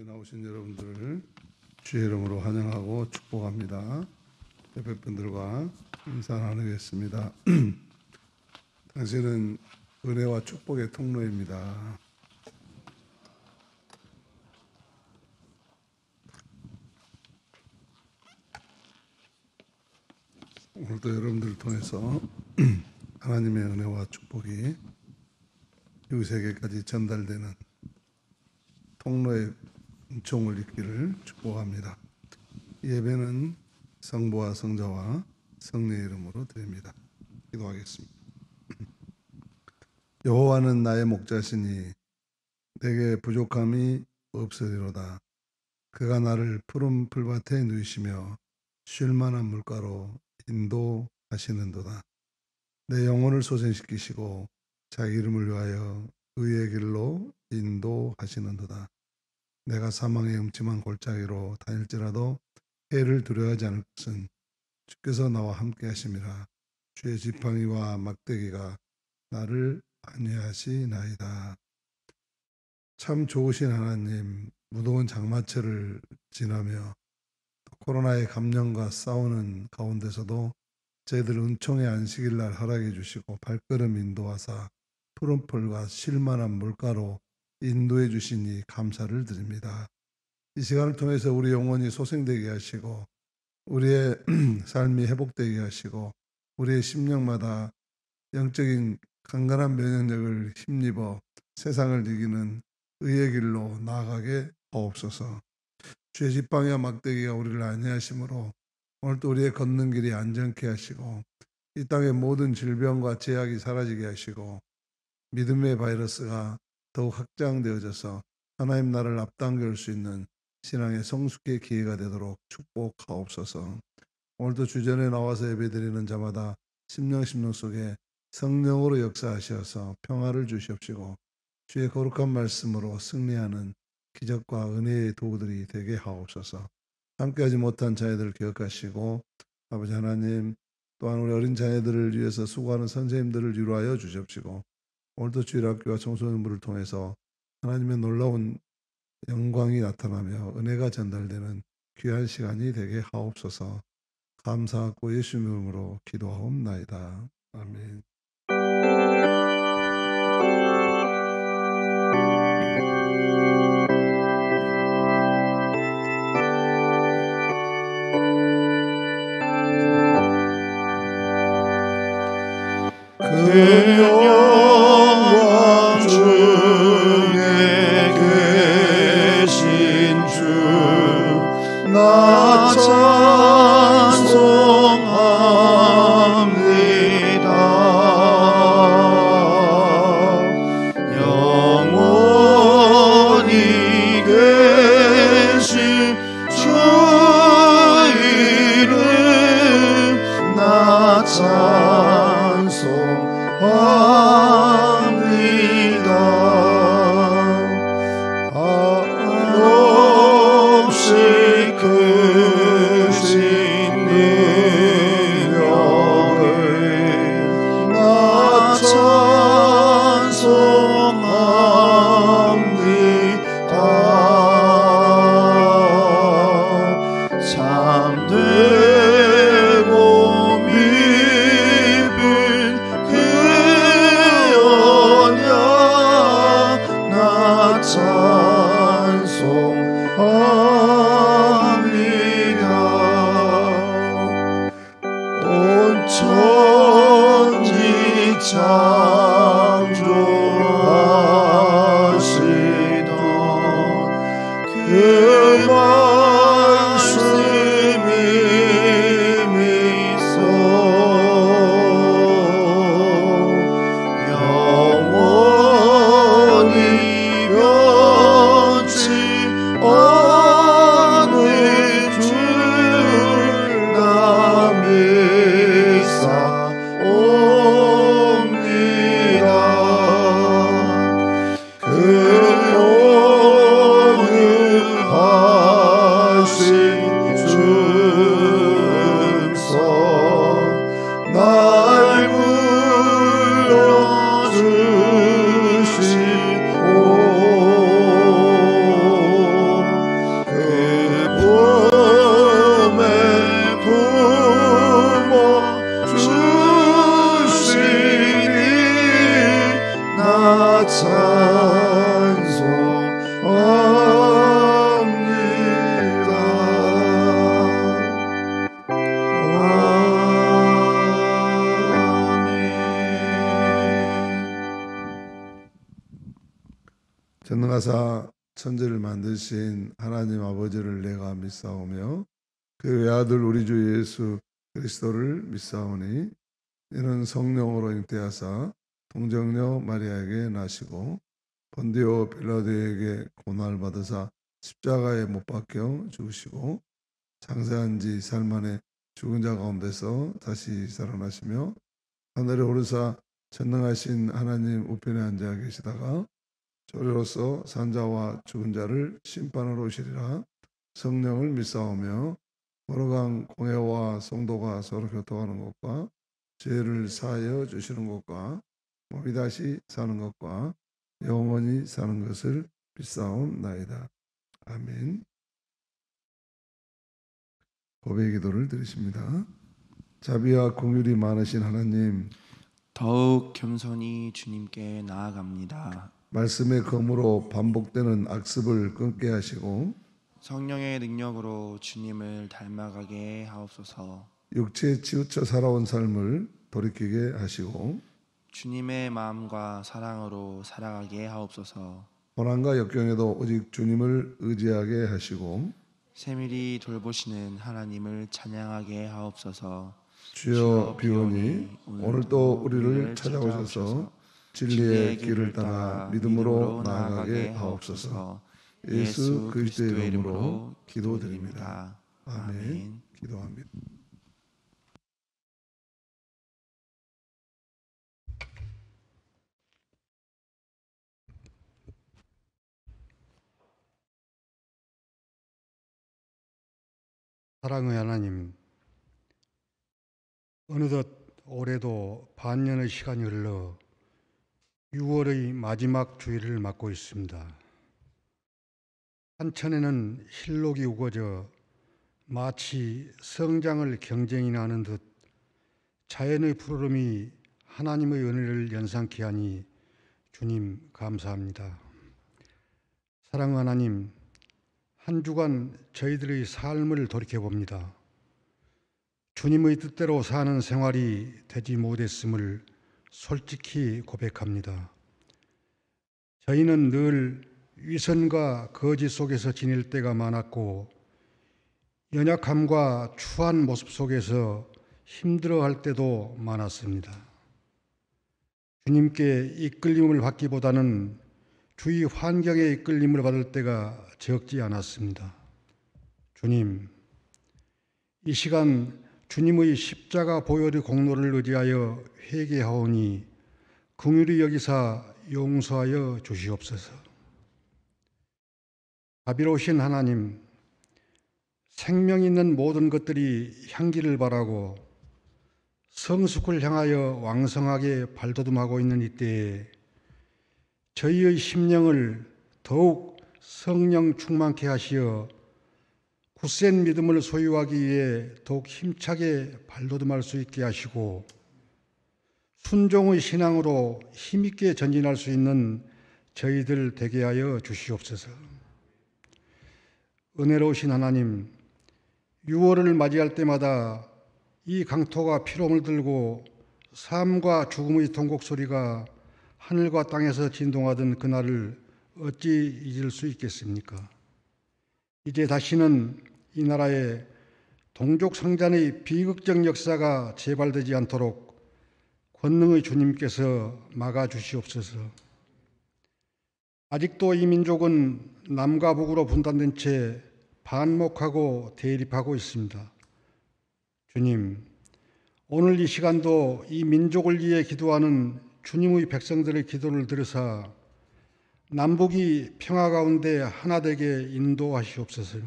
자리에 나오신 여러분들을 주의 이름으로 환영하고 축복합니다. 옆에 분들과 인사 나누겠습니다. 당신은 은혜와 축복의 통로입니다. 오늘도 여러분들을 통해서 하나님의 은혜와 축복이 이웃에게까지 전달되는 통로의 은총을 입기를 축복합니다. 예배는 성부와 성자와 성령의 이름으로 드립니다. 기도하겠습니다. 여호와는 나의 목자시니 내게 부족함이 없으리로다. 그가 나를 푸른 풀밭에 누이시며 쉴 만한 물가로 인도하시는도다. 내 영혼을 소생시키시고 자기 이름을 위하여 의의 길로 인도하시는도다. 내가 사망의 음침한 골짜기로 다닐지라도 해를 두려워하지 않을 것은 주께서 나와 함께 하심이라. 주의 지팡이와 막대기가 나를 안위하시나이다. 참 좋으신 하나님, 무더운 장마철을 지나며 코로나의 감염과 싸우는 가운데서도 저희들 은총의 안식일날 허락해 주시고 발걸음 인도하사 푸른 풀과 쉴만한 물가로 인도해 주시니 감사를 드립니다. 이 시간을 통해서 우리 영혼이 소생되게 하시고 우리의 삶이 회복되게 하시고 우리의 심령마다 영적인 강건한 면역력을 힘입어 세상을 이기는 의의 길로 나아가게 하옵소서. 주의 지팡이와 막대기가 우리를 안위하심으로 오늘도 우리의 걷는 길이 안전케 하시고 이 땅의 모든 질병과 제약이 사라지게 하시고 믿음의 바이러스가 더욱 확장되어져서 하나님 나라를 앞당길 수 있는 신앙의 성숙의 기회가 되도록 축복하옵소서. 오늘도 주전에 나와서 예배드리는 자마다 심령 속에 성령으로 역사하셔서 평화를 주시옵시고 주의 거룩한 말씀으로 승리하는 기적과 은혜의 도구들이 되게 하옵소서. 함께하지 못한 자녀들을 기억하시고 아버지 하나님 또한 우리 어린 자녀들을 위해서 수고하는 선생님들을 위로하여 주시옵시고 오늘도 주일학교와 청소년부를 통해서 하나님의 놀라운 영광이 나타나며 은혜가 전달되는 귀한 시간이 되게 하옵소서. 감사하고 예수 이름으로 기도하옵나이다. 아멘. 그 영광 중에 계신 주 나 찬송합니다. 영원히 계신 주 이름 나 찬송합니다. 한없이 크신 능력을 나 찬송합니다. 참되고 믿은 그 언약 나 찬송합니다. 온 천지 창조하시던 그 말씀이 미소 영원히 변치 않을 줄 나 믿사옵니다. 그 오늘 인자하사 천지를 만드신 하나님 아버지를 내가 믿사오며 그 외아들 우리 주 예수 그리스도를 믿사오니 이는 성령으로 잉태하사 동정녀 마리아에게 나시고 본디오 빌라도에게 고난을 받으사 십자가에 못 박혀 죽으시고 장사한 지 3일 만에 죽은 자 가운데서 다시 살아나시며 하늘에 오르사 전능하신 하나님 우편에 앉아 계시다가 저리로서 산자와 죽은 자를 심판하러 오시리라. 성령을 믿사오며 걸어간 공회와 성도가 서로 교통하는 것과 죄를 사하여 주시는 것과 몸이 다시 사는 것과 영원히 사는 것을 믿사옵나이다. 아멘. 고백의 기도를 드리십니다. 자비와 긍휼이 많으신 하나님, 더욱 겸손히 주님께 나아갑니다. 말씀의 검으로 반복되는 악습을 끊게 하시고 성령의 능력으로 주님을 닮아가게 하옵소서. 육체에 치우쳐 살아온 삶을 돌이키게 하시고 주님의 마음과 사랑으로 살아가게 하옵소서. 고난과 역경에도 오직 주님을 의지하게 하시고 세밀히 돌보시는 하나님을 찬양하게 하옵소서. 주여 비오니 오늘도 우리를 찾아오셔서 진리의 길을 따라 믿음으로 나아가게 하옵소서. 예수 그리스도의 이름으로 기도드립니다. 아멘. 기도합니다. 사랑의 하나님, 어느덧 올해도 반년의 시간이 흘러 6월의 마지막 주일을 맞고 있습니다. 한천에는 실록이 우거져 마치 성장을 경쟁이나 하는 듯 자연의 푸르름이 하나님의 은혜를 연상케 하니 주님 감사합니다. 사랑의 하나님, 한 주간 저희들의 삶을 돌이켜봅니다. 주님의 뜻대로 사는 생활이 되지 못했음을 솔직히 고백합니다. 저희는 늘 위선과 거짓 속에서 지낼 때가 많았고 연약함과 추한 모습 속에서 힘들어할 때도 많았습니다. 주님께 이끌림을 받기보다는 주위 환경의 이끌림을 받을 때가 적지 않았습니다. 주님, 이 시간 주님의 십자가 보혈의 공로를 의지하여 회개하오니 긍휼히 여기사 용서하여 주시옵소서. 자비로우신 하나님, 생명 있는 모든 것들이 향기를 바라고 성숙을 향하여 왕성하게 발돋움하고 있는 이때에 저희의 심령을 더욱 성령 충만케 하시어 굳센 믿음을 소유하기 위해 더욱 힘차게 발돋움할 수 있게 하시고 순종의 신앙으로 힘있게 전진할 수 있는 저희들 되게 하여 주시옵소서. 은혜로우신 하나님, 6월을 맞이할 때마다 이 강토가 피로움을 들고 삶과 죽음의 통곡 소리가 하늘과 땅에서 진동하던 그날을 어찌 잊을 수 있겠습니까? 이제 다시는 이 나라에 동족 상잔의 비극적 역사가 재발되지 않도록 권능의 주님께서 막아주시옵소서. 아직도 이 민족은 남과 북으로 분단된 채 반목하고 대립하고 있습니다. 주님, 오늘 이 시간도 이 민족을 위해 기도하는 주님의 백성들의 기도를 들으사 남북이 평화 가운데 하나 되게 인도하시옵소서.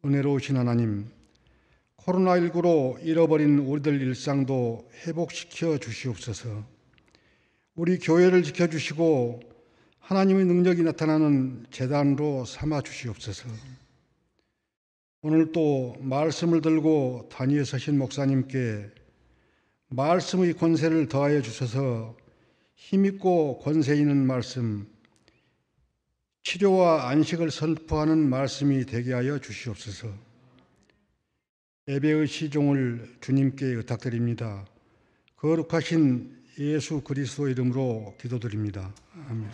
은혜로우신 하나님, 코로나19로 잃어버린 우리들 일상도 회복시켜 주시옵소서. 우리 교회를 지켜주시고 하나님의 능력이 나타나는 재단으로 삼아 주시옵소서. 오늘 또 말씀을 들고 단위에 서신 목사님께 말씀의 권세를 더하여 주셔서 힘있고 권세 있는 말씀, 치료와 안식을 선포하는 말씀이 되게 하여 주시옵소서. 예배의 시종을 주님께 의탁드립니다. 거룩하신 예수 그리스도 이름으로 기도드립니다. 아멘.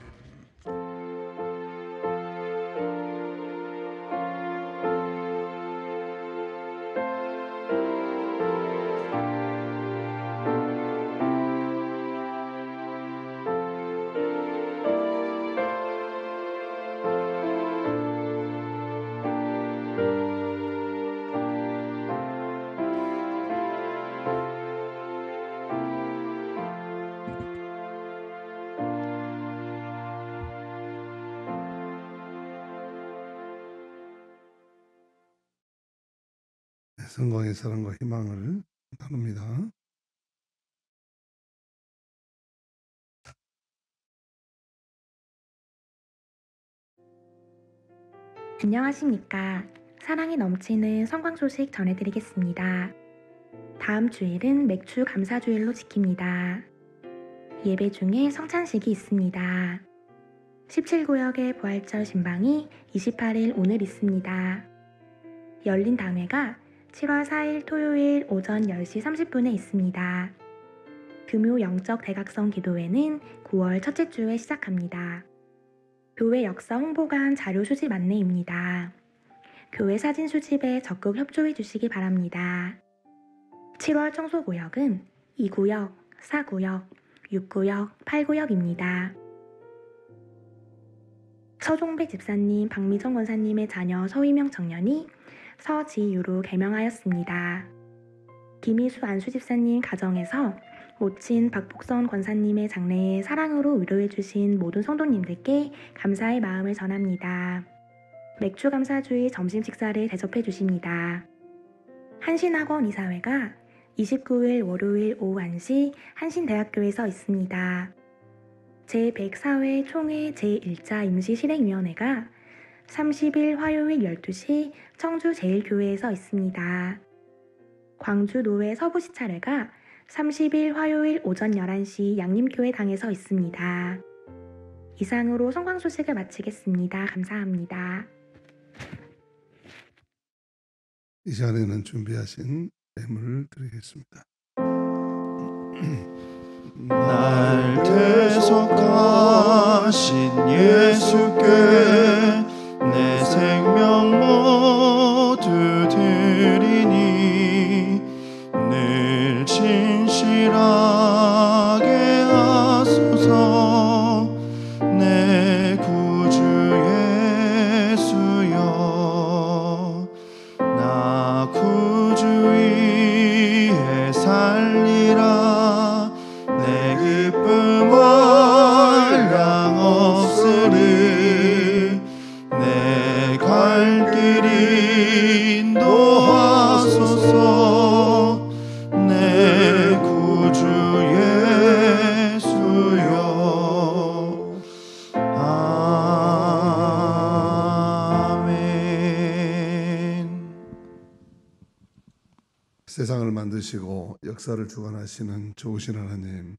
성광의 사랑과 희망을 나눕니다. 안녕하십니까. 사랑이 넘치는 성광 소식 전해드리겠습니다. 다음 주일은 맥주 감사주일로 지킵니다. 예배 중에 성찬식이 있습니다. 17구역의 부활절 신방이 28일 오늘 있습니다. 열린 당회가 7월 4일 토요일 오전 10시 30분에 있습니다. 금요 영적 대각성 기도회는 9월 첫째 주에 시작합니다. 교회 역사 홍보관 자료 수집 안내입니다. 교회 사진 수집에 적극 협조해 주시기 바랍니다. 7월 청소구역은 2구역, 4구역, 6구역, 8구역입니다. 서종백 집사님, 박미정 권사님의 자녀 서희명 청년이 서지유로 개명하였습니다. 김희수 안수 집사님 가정에서 모친 박복선 권사님의 장래에 사랑으로 위로해 주신 모든 성도님들께 감사의 마음을 전합니다. 맥주 감사주의 점심 식사를 대접해 주십니다. 한신학원 이사회가 29일 월요일 오후 1시 한신대학교에서 있습니다. 제104회 총회 제1자 임시실행위원회가 30일 화요일 12시 청주 제1교회에서 있습니다. 광주 노회 서부시찰회가 30일 화요일 오전 11시 양림교회당에서 있습니다. 이상으로 성광 소식을 마치겠습니다. 감사합니다. 이 시간에는 준비하신 예물을 드리겠습니다. 날 대속하신 예수께 내 생명 모두 드리니 늘 진실하게 하소서. 내 구주 예수여, 나 구주 위에 살리라. 내 기쁨 한량 없으리. 내 갈 길 인도하소서. 내 구주 예수여. 아멘. 세상을 만드시고 역사를 주관하시는 좋으신 하나님,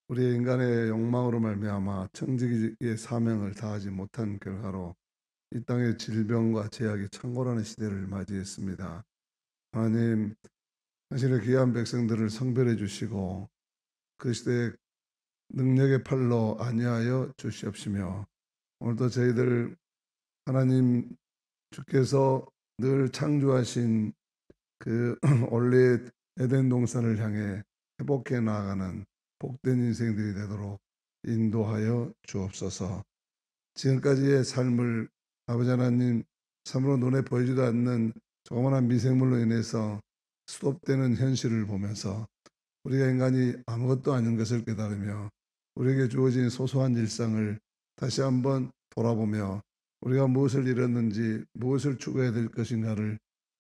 우리의 인간의 욕망으로 말미암아 청지기의 사명을 다하지 못한 결과로 이 땅의 질병과 제약이 창궐하는 시대를 맞이했습니다. 하나님, 당신의 귀한 백성들을 성별해 주시고 그 시대의 능력의 팔로 안위하여 주시옵시며, 오늘도 저희들 하나님 주께서 늘 창조하신 그 원래 에덴 동산을 향해 회복해 나아가는 복된 인생들이 되도록 인도하여 주옵소서. 지금까지의 삶을 아버지 하나님, 참으로 눈에 보이지도 않는 조그마한 미생물로 인해서 수톱되는 현실을 보면서 우리가 인간이 아무것도 아닌 것을 깨달으며 우리에게 주어진 소소한 일상을 다시 한번 돌아보며 우리가 무엇을 잃었는지, 무엇을 추구해야 될 것인가를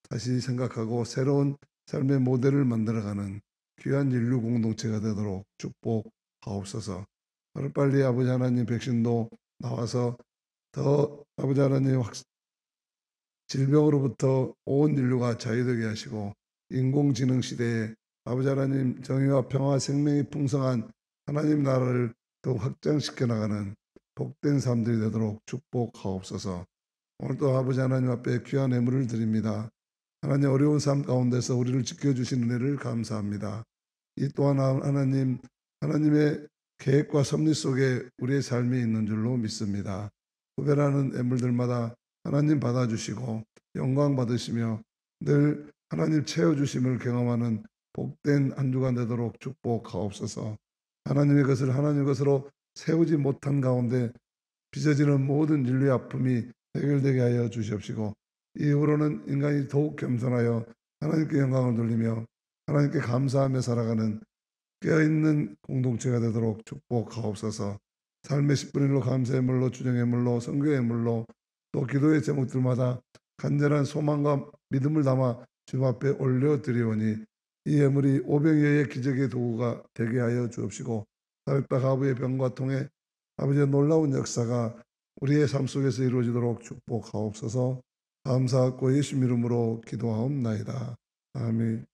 다시 생각하고 새로운 삶의 모델을 만들어가는 귀한 인류 공동체가 되도록 축복하옵소서. 하루빨리 아버지 하나님 백신도 나와서 더 아버지 하나님 질병으로부터 온 인류가 자유되게 하시고 인공지능 시대에 아버지 하나님 정의와 평화 생명이 풍성한 하나님 나라를 더욱 확장시켜 나가는 복된 삶들이 되도록 축복하옵소서. 오늘도 아버지 하나님 앞에 귀한 예물을 드립니다. 하나님, 어려운 삶 가운데서 우리를 지켜주신 은혜를 감사합니다. 이 또한 하나님, 하나님의 계획과 섭리 속에 우리의 삶이 있는 줄로 믿습니다. 구별하는 예물들마다 하나님 받아주시고 영광 받으시며 늘 하나님 채워주심을 경험하는 복된 한 주간 되도록 축복하옵소서. 하나님의 것을 하나님의 것으로 세우지 못한 가운데 빚어지는 모든 인류의 아픔이 해결되게 하여 주시옵시고, 이후로는 인간이 더욱 겸손하여 하나님께 영광을 돌리며 하나님께 감사하며 살아가는 깨어있는 공동체가 되도록 축복하옵소서. 삶의 10분의 1로 감사의 물로, 주정의 물로, 선교의 물로, 또 기도의 제목들마다 간절한 소망과 믿음을 담아 주님 앞에 올려드리오니 이 예물이 오병이어의 기적의 도구가 되게 하여 주옵시고 사렙다 가부의 병과 통해 아버지의 놀라운 역사가 우리의 삶 속에서 이루어지도록 축복하옵소서. 감사하고 예수 이름으로 기도하옵나이다. 아멘.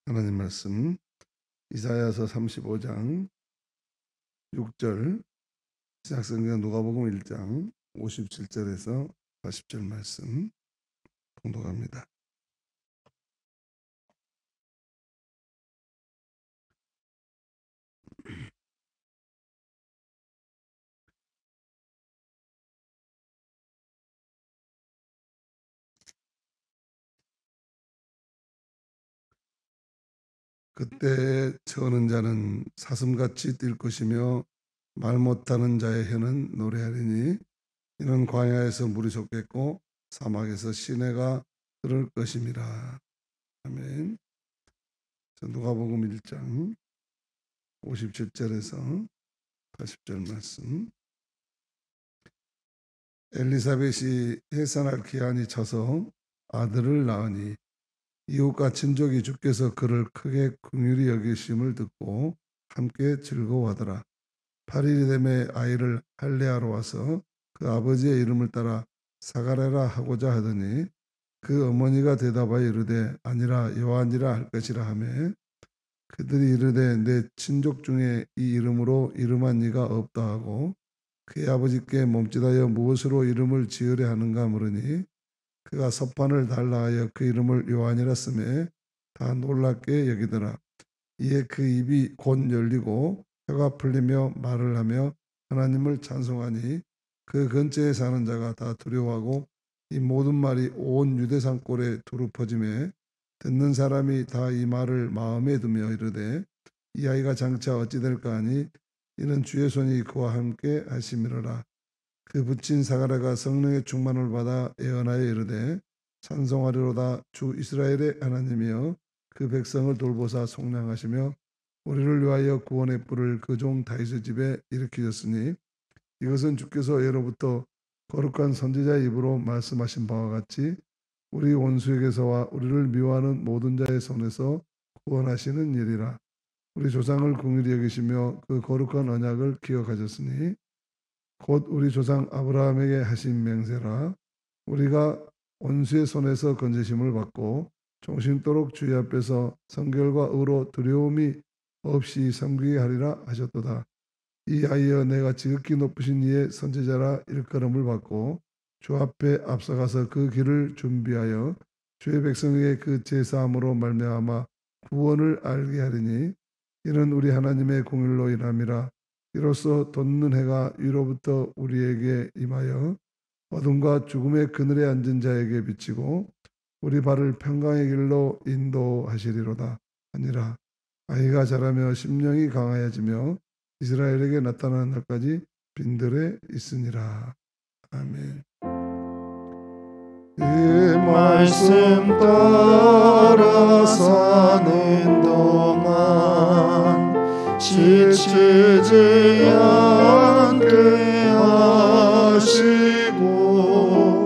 하나님 말씀 이사야서 35장 6절, 시작성경 누가복음 1장 57절에서 40절 말씀 봉독합니다. 그때 저는 자는 사슴같이 뛸 것이며 말 못하는 자의 혀는 노래하리니 이는 광야에서 물이 솟겠고 사막에서 시내가 흐를 것임이라. 아멘. 누가복음 1장 57절에서 80절 말씀. 엘리사벳이 해산할 기한이 차서 아들을 낳으니 이웃과 친족이 주께서 그를 크게 긍휼히 여기심을 듣고 함께 즐거워하더라. 8일이 되매 아이를 할례하러 와서 그 아버지의 이름을 따라 사가랴라 하고자 하더니 그 어머니가 대답하여 이르되 아니라 요한이라 할 것이라 하매 그들이 이르되 내 친족 중에 이 이름으로 이름한 이가 없다 하고 그의 아버지께 몸짓하여 무엇으로 이름을 지으려 하는가 물으니 그가 서판을 달라 하여 그 이름을 요한이라 쓰매 다 놀랍게 여기더라. 이에 그 입이 곧 열리고 혀가 풀리며 말을 하며 하나님을 찬송하니 그 근처에 사는 자가 다 두려워하고 이 모든 말이 온 유대산 꼴에 두루 퍼지매 듣는 사람이 다 이 말을 마음에 두며 이르되 이 아이가 장차 어찌 될까 하니 이는 주의 손이 그와 함께 하심이로라. 그 붙인 사가랴가 성령의 충만을 받아 예언하여 이르되 찬송하리로다. 주 이스라엘의 하나님이여 그 백성을 돌보사 속량하시며 우리를 위하여 구원의 뿔을 그 종 다윗의 집에 일으키셨으니 이것은 주께서 예로부터 거룩한 선지자의 입으로 말씀하신 바와 같이 우리 원수에게서와 우리를 미워하는 모든 자의 손에서 구원하시는 일이라. 우리 조상을 긍휼히 여기시며 그 거룩한 언약을 기억하셨으니 곧 우리 조상 아브라함에게 하신 맹세라. 우리가 원수의 손에서 건지심을 받고 종신토록 주의 앞에서 성결과 의로 두려움이 없이 섬기게 하리라 하셨도다. 이 아이여 내가 지극히 높으신 이의 선지자라 일컬음을 받고 주 앞에 앞서가서 그 길을 준비하여 주의 백성에게 그 제사함으로 말미암아 구원을 알게 하리니 이는 우리 하나님의 공일로 인함이라. 이로써 돋는 해가 위로부터 우리에게 임하여 어둠과 죽음의 그늘에 앉은 자에게 비치고 우리 발을 평강의 길로 인도하시리로다 하니라. 아이가 자라며 심령이 강하여지며 이스라엘에게 나타나는 날까지 빈들에 있으니라. 아멘. 그 말씀 따라 사는 동안 지치지 않게 하시고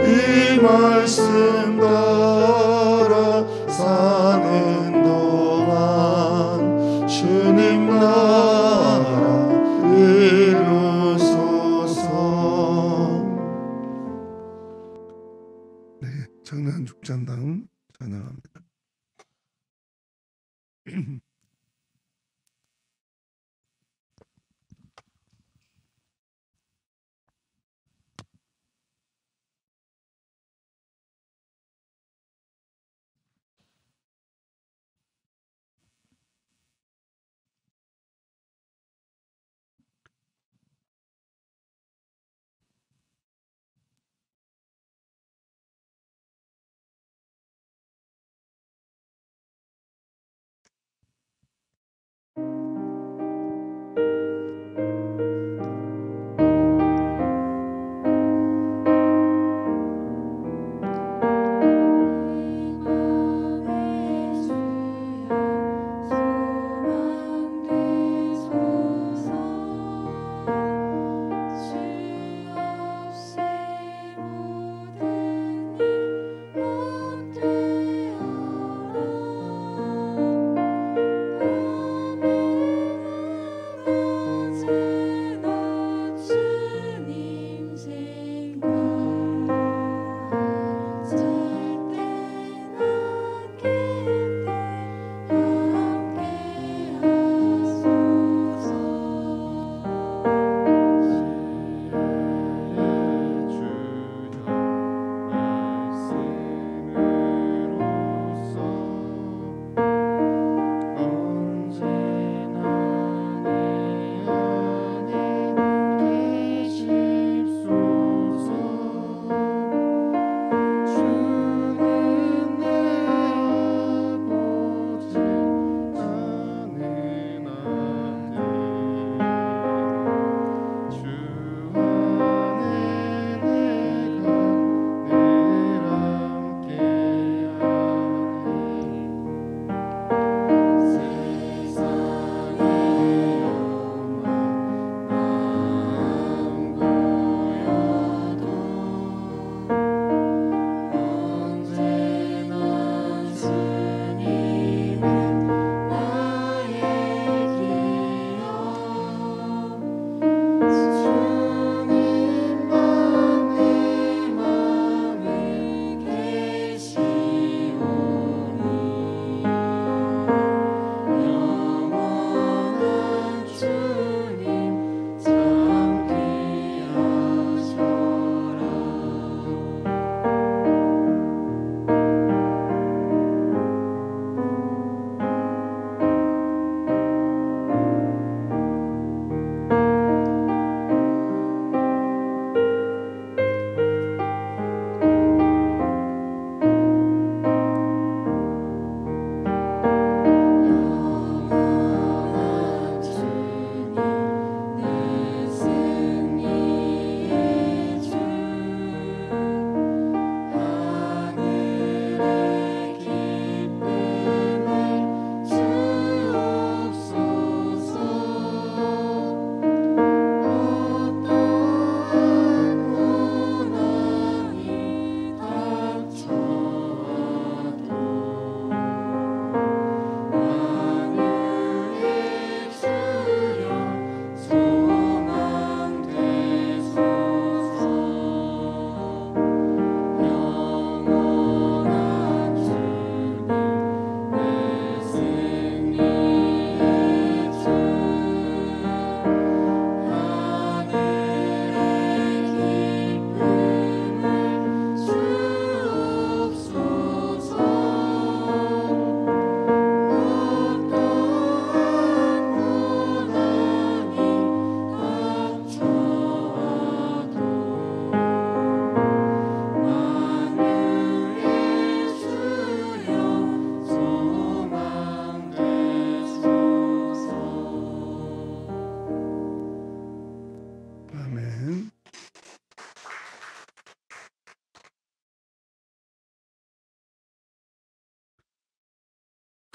이 말씀 따라 사는 동안 주님 나라 이루소서. 네, 청년 죽잔당 찬양합니다.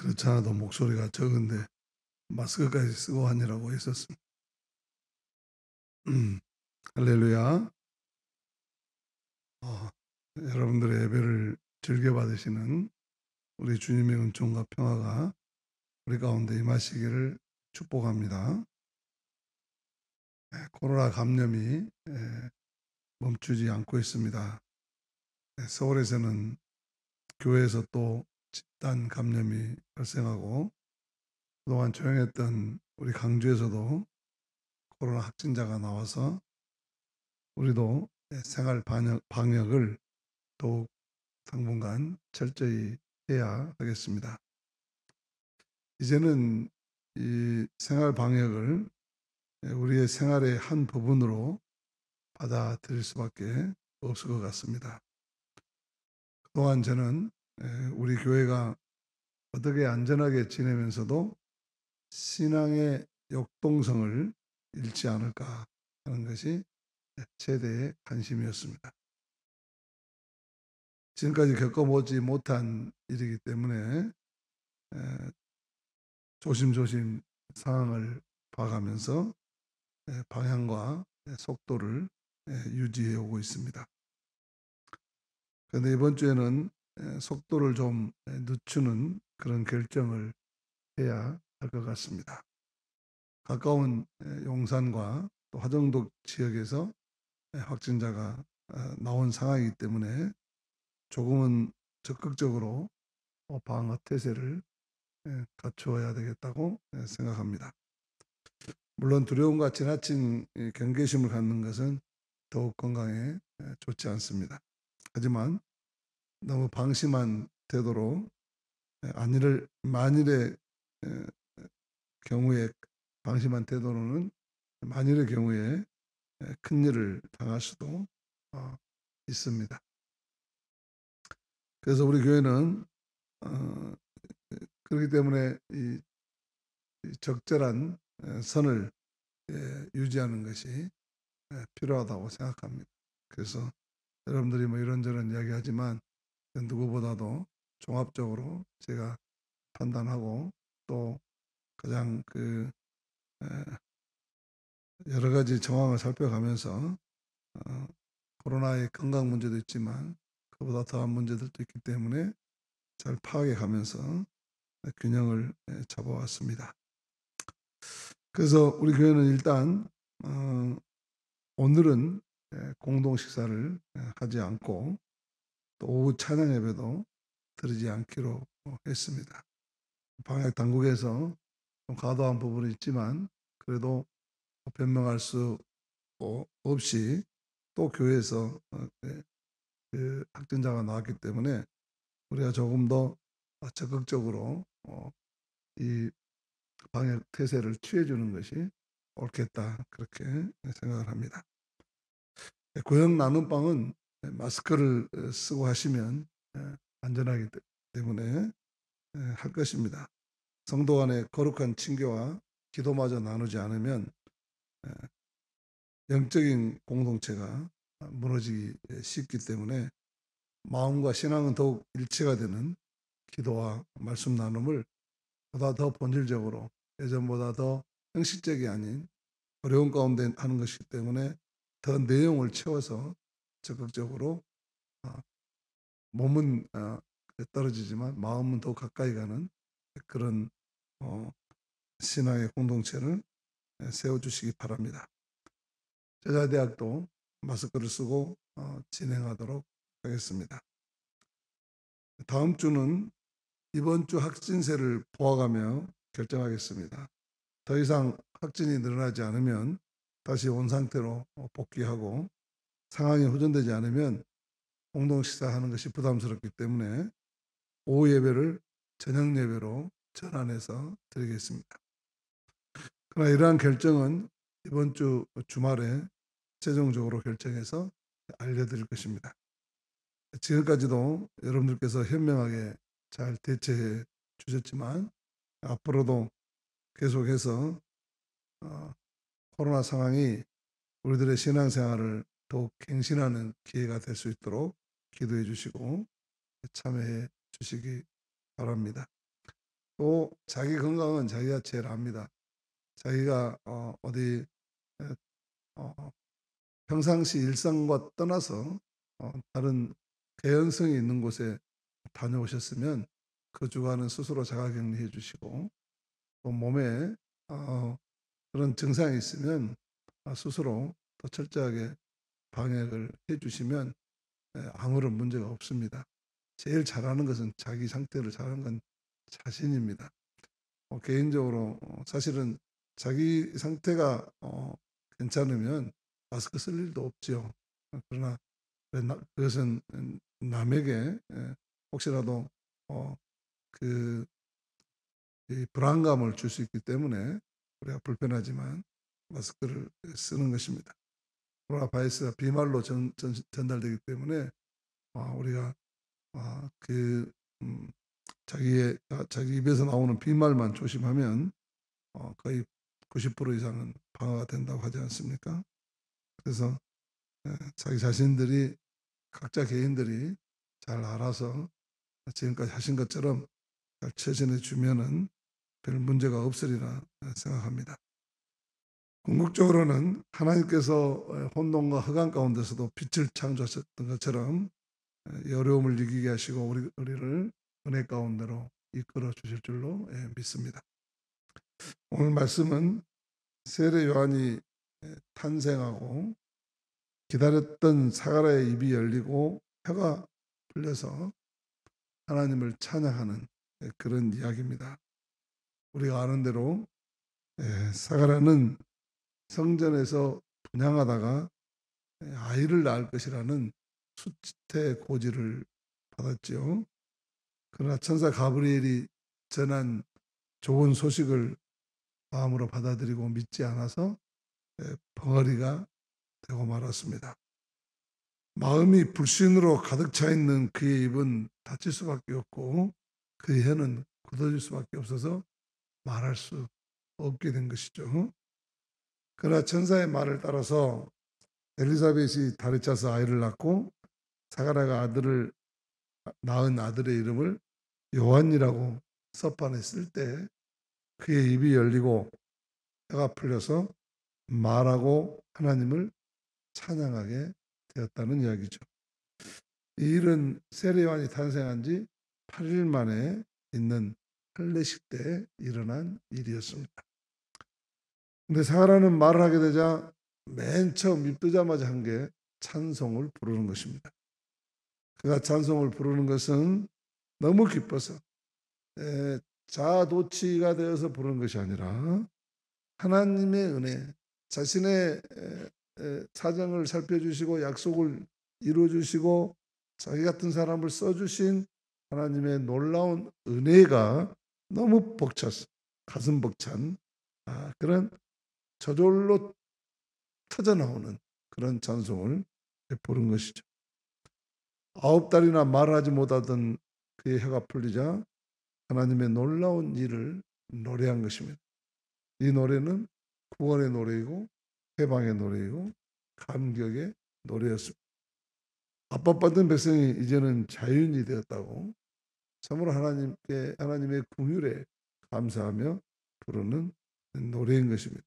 그렇지 않아도 목소리가 적은데 마스크까지 쓰고 하느라고 했었습니다. 할렐루야. 여러분들의 예배를 즐겨 받으시는 우리 주님의 은총과 평화가 우리 가운데 임하시기를 축복합니다. 코로나 감염이 멈추지 않고 있습니다. 서울에서는 교회에서 또 집단 감염이 발생하고, 그동안 조용했던 우리 강주에서도 코로나 확진자가 나와서 우리도 생활 방역을 더욱 당분간 철저히 해야 하겠습니다. 이제는 이 생활 방역을 우리의 생활의 한 부분으로 받아들일 수밖에 없을 것 같습니다. 그동안 저는 우리 교회가 어떻게 안전하게 지내면서도 신앙의 역동성을 잃지 않을까 하는 것이 최대의 관심이었습니다. 지금까지 겪어보지 못한 일이기 때문에 조심조심 상황을 봐가면서 방향과 속도를 유지해 오고 있습니다. 그런데 이번 주에는 속도를 좀 늦추는 그런 결정을 해야 할 것 같습니다. 가까운 용산과 또 화정동 지역에서 확진자가 나온 상황이기 때문에 조금은 적극적으로 방어 태세를 갖추어야 되겠다고 생각합니다. 물론 두려움과 지나친 경계심을 갖는 것은 더욱 건강에 좋지 않습니다. 하지만 너무 방심한 태도로 만일의 경우에 방심한 태도로는 만일의 경우에 큰일을 당할 수도 있습니다. 그래서 우리 교회는 그렇기 때문에 이 적절한 선을 유지하는 것이 필요하다고 생각합니다. 그래서 여러분들이 뭐 이런저런 이야기하지만 누구보다도 종합적으로 제가 판단하고 또 가장 여러 가지 정황을 살펴가면서 코로나의 건강 문제도 있지만 그보다 더한 문제들도 있기 때문에 잘 파악해 가면서 균형을 잡아왔습니다. 그래서 우리 교회는 일단 오늘은 공동 식사를 하지 않고 또 오후 찬양 예배도 드리지 않기로 했습니다. 방역 당국에서 좀 과도한 부분이 있지만 그래도 변명할 수 없이 또 교회에서 그 확진자가 나왔기 때문에 우리가 조금 더 적극적으로 이 방역 태세를 취해 주는 것이 옳겠다, 그렇게 생각을 합니다. 구역 나눔방은 마스크를 쓰고 하시면 안전하기 때문에 할 것입니다. 성도 간의 거룩한 친교와 기도마저 나누지 않으면 영적인 공동체가 무너지기 쉽기 때문에 마음과 신앙은 더욱 일치가 되는 기도와 말씀 나눔을 보다 더 본질적으로 예전보다 더 형식적이 아닌 어려운 가운데 하는 것이기 때문에 더 내용을 채워서 적극적으로 몸은 떨어지지만 마음은 더 가까이 가는 그런 신앙의 공동체를 세워주시기 바랍니다. 제자대학도 마스크를 쓰고 진행하도록 하겠습니다. 다음 주는 이번 주 확진세를 보아가며 결정하겠습니다. 더 이상 확진이 늘어나지 않으면 다시 온 상태로 복귀하고 상황이 호전되지 않으면 공동 식사하는 것이 부담스럽기 때문에 오후 예배를 저녁 예배로 전환해서 드리겠습니다. 그러나 이러한 결정은 이번 주 주말에 최종적으로 결정해서 알려드릴 것입니다. 지금까지도 여러분들께서 현명하게 잘 대처해 주셨지만 앞으로도 계속해서 코로나 상황이 우리들의 신앙생활을 더욱 갱신하는 기회가 될 수 있도록 기도해 주시고 참여해 주시기 바랍니다. 또 자기 건강은 자기가 제일 압니다. 자기가 어디 평상시 일상과 떠나서 다른 개연성이 있는 곳에 다녀오셨으면 그 주간은 스스로 자가격리해 주시고, 또 몸에 그런 증상이 있으면 스스로 더 철저하게 방역을 해 주시면 아무런 문제가 없습니다. 제일 잘하는 것은 자기 상태를 잘하는 건 자신입니다. 개인적으로 사실은 자기 상태가 괜찮으면 마스크 쓸 일도 없죠. 그러나 그것은 남에게 혹시라도 그 불안감을 줄 수 있기 때문에 우리가 불편하지만 마스크를 쓰는 것입니다. 코로나 바이러스가 비말로 전달되기 때문에 우리가 자기 입에서 나오는 비말만 조심하면 거의 90% 이상은 방어가 된다고 하지 않습니까? 그래서 자기 자신들이, 각자 개인들이 잘 알아서 지금까지 하신 것처럼 잘 처신해 주면은 별 문제가 없으리라 생각합니다. 궁극적으로는 하나님께서 혼돈과 흑암 가운데서도 빛을 창조하셨던 것처럼 어려움을 이기게 하시고 우리를 은혜 가운데로 이끌어 주실 줄로 믿습니다. 오늘 말씀은 세례 요한이 탄생하고 기다렸던 사가랴의 입이 열리고 혀가 풀려서 하나님을 찬양하는 그런 이야기입니다. 우리가 아는 대로 사가랴는 성전에서 분향하다가 아이를 낳을 것이라는 수치의 고지를 받았죠. 그러나 천사 가브리엘이 전한 좋은 소식을 마음으로 받아들이고 믿지 않아서 벙어리가 되고 말았습니다. 마음이 불신으로 가득 차 있는 그의 입은 닫힐 수밖에 없고 그의 혀는 굳어질 수밖에 없어서 말할 수 없게 된 것이죠. 그러나 천사의 말을 따라서 엘리사벳이 달에 차서 아이를 낳고 사가랴가 낳은 아들의 이름을 요한이라고 서판에 쓸 때 그의 입이 열리고 혀가 풀려서 말하고 하나님을 찬양하게 되었다는 이야기죠. 이 일은 세례 요한이 탄생한 지 8일 만에 있는 할례식 때 일어난 일이었습니다. 근데 사가랴는 말을 하게 되자 맨 처음 입 뜨자마자 한 게 찬송을 부르는 것입니다. 그가 찬송을 부르는 것은 너무 기뻐서 자아도취가 되어서 부르는 것이 아니라 하나님의 은혜, 자신의 사정을 살펴주시고 약속을 이루어주시고 자기 같은 사람을 써주신 하나님의 놀라운 은혜가 너무 벅찼어. 가슴 벅찬 그런 저절로 터져나오는 그런 찬송을 부른 것이죠. 9달이나 말하지 못하던 그의 혀가 풀리자 하나님의 놀라운 일을 노래한 것입니다. 이 노래는 구원의 노래이고 해방의 노래이고 감격의 노래였습니다. 압박받은 백성이 이제는 자유인이 되었다고 참으로 하나님의 긍휼에 감사하며 부르는 노래인 것입니다.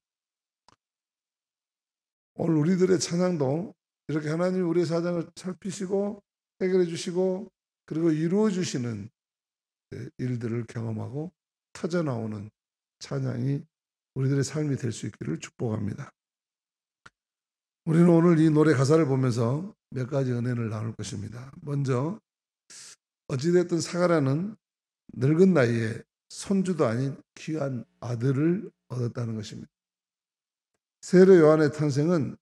오늘 우리들의 찬양도 이렇게 하나님이 우리의 사정을 살피시고 해결해 주시고 그리고 이루어 주시는 일들을 경험하고 터져나오는 찬양이 우리들의 삶이 될 수 있기를 축복합니다. 우리는 오늘 이 노래 가사를 보면서 몇 가지 은혜를 나눌 것입니다. 먼저 어찌됐든 사가랴는 늙은 나이에 손주도 아닌 귀한 아들을 얻었다는 것입니다. 세례 요한의 탄생은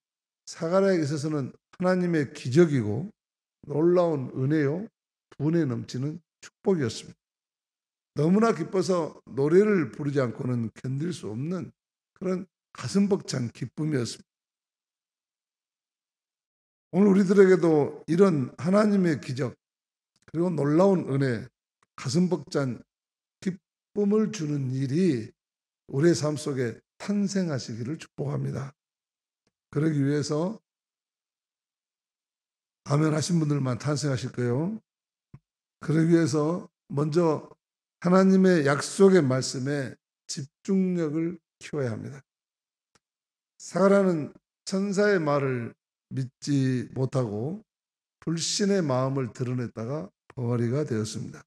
사가랴에게 있어서는 하나님의 기적이고 놀라운 은혜요 분에 넘치는 축복이었습니다. 너무나 기뻐서 노래를 부르지 않고는 견딜 수 없는 그런 가슴 벅찬 기쁨이었습니다. 오늘 우리들에게도 이런 하나님의 기적 그리고 놀라운 은혜, 가슴 벅찬 기쁨을 주는 일이 우리의 삶 속에 탄생하시기를 축복합니다. 그러기 위해서 아멘 하신 분들만 탄생하실 거예요. 그러기 위해서 먼저 하나님의 약속의 말씀에 집중력을 키워야 합니다. 사라는 천사의 말을 믿지 못하고 불신의 마음을 드러냈다가 벙어리가 되었습니다.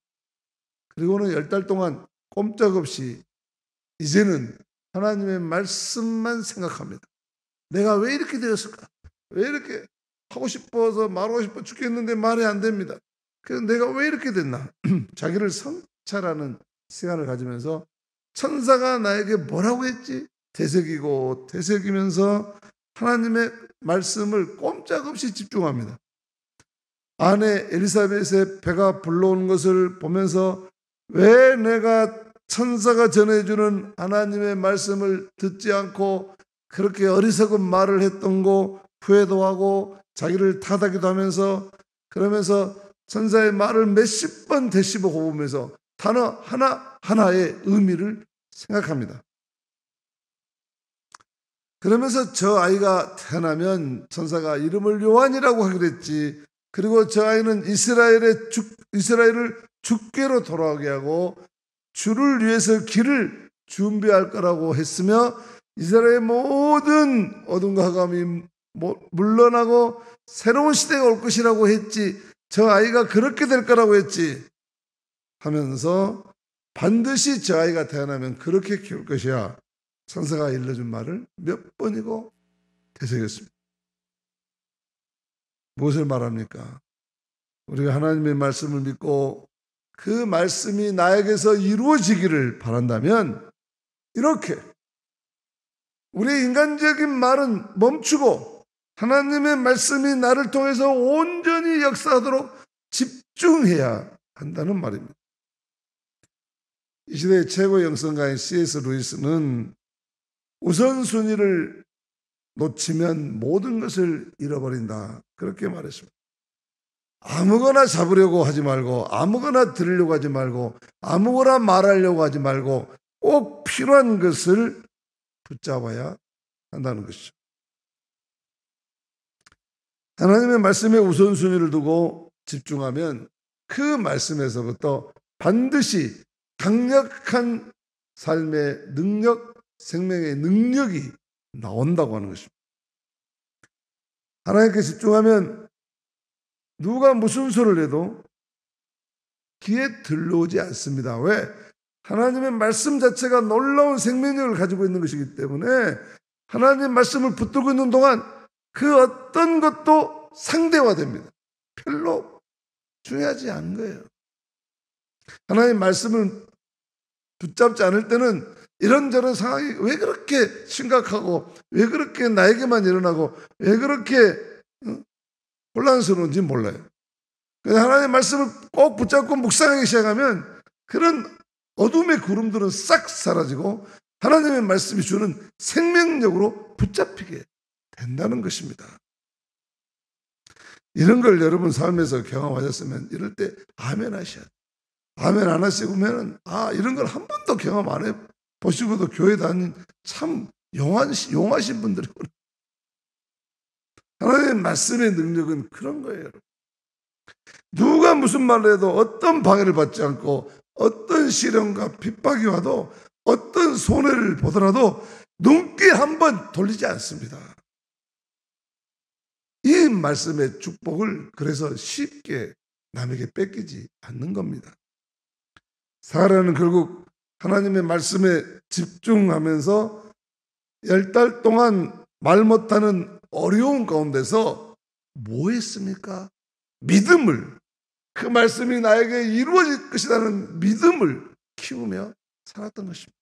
그리고는 10달 동안 꼼짝없이 이제는 하나님의 말씀만 생각합니다. 내가 왜 이렇게 되었을까? 왜 이렇게 하고 싶어서 말하고 싶어 죽겠는데 말이 안 됩니다. 그래서 내가 왜 이렇게 됐나? 자기를 성찰하는 시간을 가지면서 천사가 나에게 뭐라고 했지? 되새기고 되새기면서 하나님의 말씀을 꼼짝없이 집중합니다. 아내 엘리사벳의 배가 불러오는 것을 보면서 왜 내가 천사가 전해주는 하나님의 말씀을 듣지 않고 그렇게 어리석은 말을 했던 거 후회도 하고 자기를 탓하기도 하면서 그러면서 천사의 말을 몇십 번 되씹어 보면서 단어 하나하나의 의미를 생각합니다. 그러면서 저 아이가 태어나면 천사가 이름을 요한이라고 하기로 했지. 그리고 저 아이는 이스라엘을 주께로 돌아오게 하고 주를 위해서 길을 준비할 거라고 했으며 이스라엘의 모든 어둠과 흑암이 물러나고 새로운 시대가 올 것이라고 했지. 저 아이가 그렇게 될 거라고 했지 하면서 반드시 저 아이가 태어나면 그렇게 키울 것이야. 천사가 일러준 말을 몇 번이고 되새겼습니다. 무엇을 말합니까? 우리가 하나님의 말씀을 믿고 그 말씀이 나에게서 이루어지기를 바란다면 이렇게 우리의 인간적인 말은 멈추고 하나님의 말씀이 나를 통해서 온전히 역사하도록 집중해야 한다는 말입니다. 이 시대의 최고의 영성가인 C.S. 루이스는 우선순위를 놓치면 모든 것을 잃어버린다. 그렇게 말했습니다. 아무거나 잡으려고 하지 말고 아무거나 들으려고 하지 말고 아무거나 말하려고 하지 말고 꼭 필요한 것을 붙잡아야 한다는 것이죠. 하나님의 말씀에 우선순위를 두고 집중하면 그 말씀에서부터 반드시 강력한 삶의 능력, 생명의 능력이 나온다고 하는 것입니다. 하나님께 집중하면 누가 무슨 소리를 해도 귀에 들려오지 않습니다. 왜? 하나님의 말씀 자체가 놀라운 생명력을 가지고 있는 것이기 때문에 하나님의 말씀을 붙들고 있는 동안 그 어떤 것도 상대화됩니다. 별로 중요하지 않은 거예요. 하나님의 말씀을 붙잡지 않을 때는 이런저런 상황이 왜 그렇게 심각하고 왜 그렇게 나에게만 일어나고 왜 그렇게 혼란스러운지 몰라요. 그래서 하나님의 말씀을 꼭 붙잡고 묵상하기 시작하면 그런 어둠의 구름들은 싹 사라지고 하나님의 말씀이 주는 생명력으로 붙잡히게 된다는 것입니다. 이런 걸 여러분 삶에서 경험하셨으면 이럴 때 아멘 하셔야 돼요. 아멘 안 하시면 이런 걸 한 번도 경험 안 해보시고도 교회 다닌 참 용하신 분들이구나. 하나님의 말씀의 능력은 그런 거예요. 여러분. 누가 무슨 말을 해도 어떤 방해를 받지 않고 어떤 시련과 핍박이 와도 어떤 손해를 보더라도 눈길 한 번 돌리지 않습니다. 이 말씀의 축복을 그래서 쉽게 남에게 뺏기지 않는 겁니다. 사라는 결국 하나님의 말씀에 집중하면서 10달 동안 말 못하는 어려운 가운데서 뭐 했습니까? 믿음을, 그 말씀이 나에게 이루어질 것이라는 믿음을 키우며 살았던 것입니다.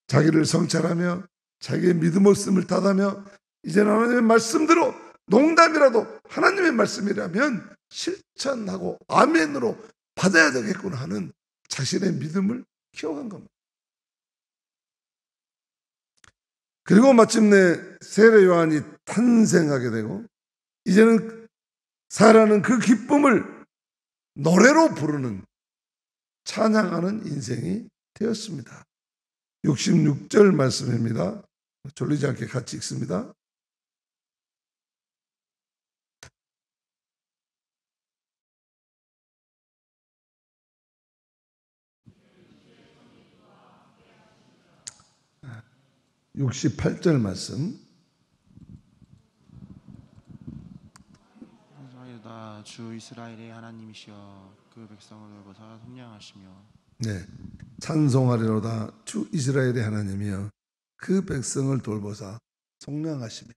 자기를 성찰하며 자기의 믿음 없음을 탓하며 이제는 하나님의 말씀대로 농담이라도 하나님의 말씀이라면 실천하고 아멘으로 받아야 되겠구나 하는 자신의 믿음을 키워간 겁니다. 그리고 마침내 세례 요한이 탄생하게 되고 이제는 사라는 그 기쁨을 노래로 부르는 찬양하는 인생이 되었습니다. 66절 말씀입니다. 졸리지 않게 같이 읽습니다. 68절 말씀. 감사합니다. 주 이스라엘의 하나님이시여 그 백성을 돌보사 속량하시며 네, 찬송하리로다 주 이스라엘의 하나님이여 그 백성을 돌보사 속량하시며.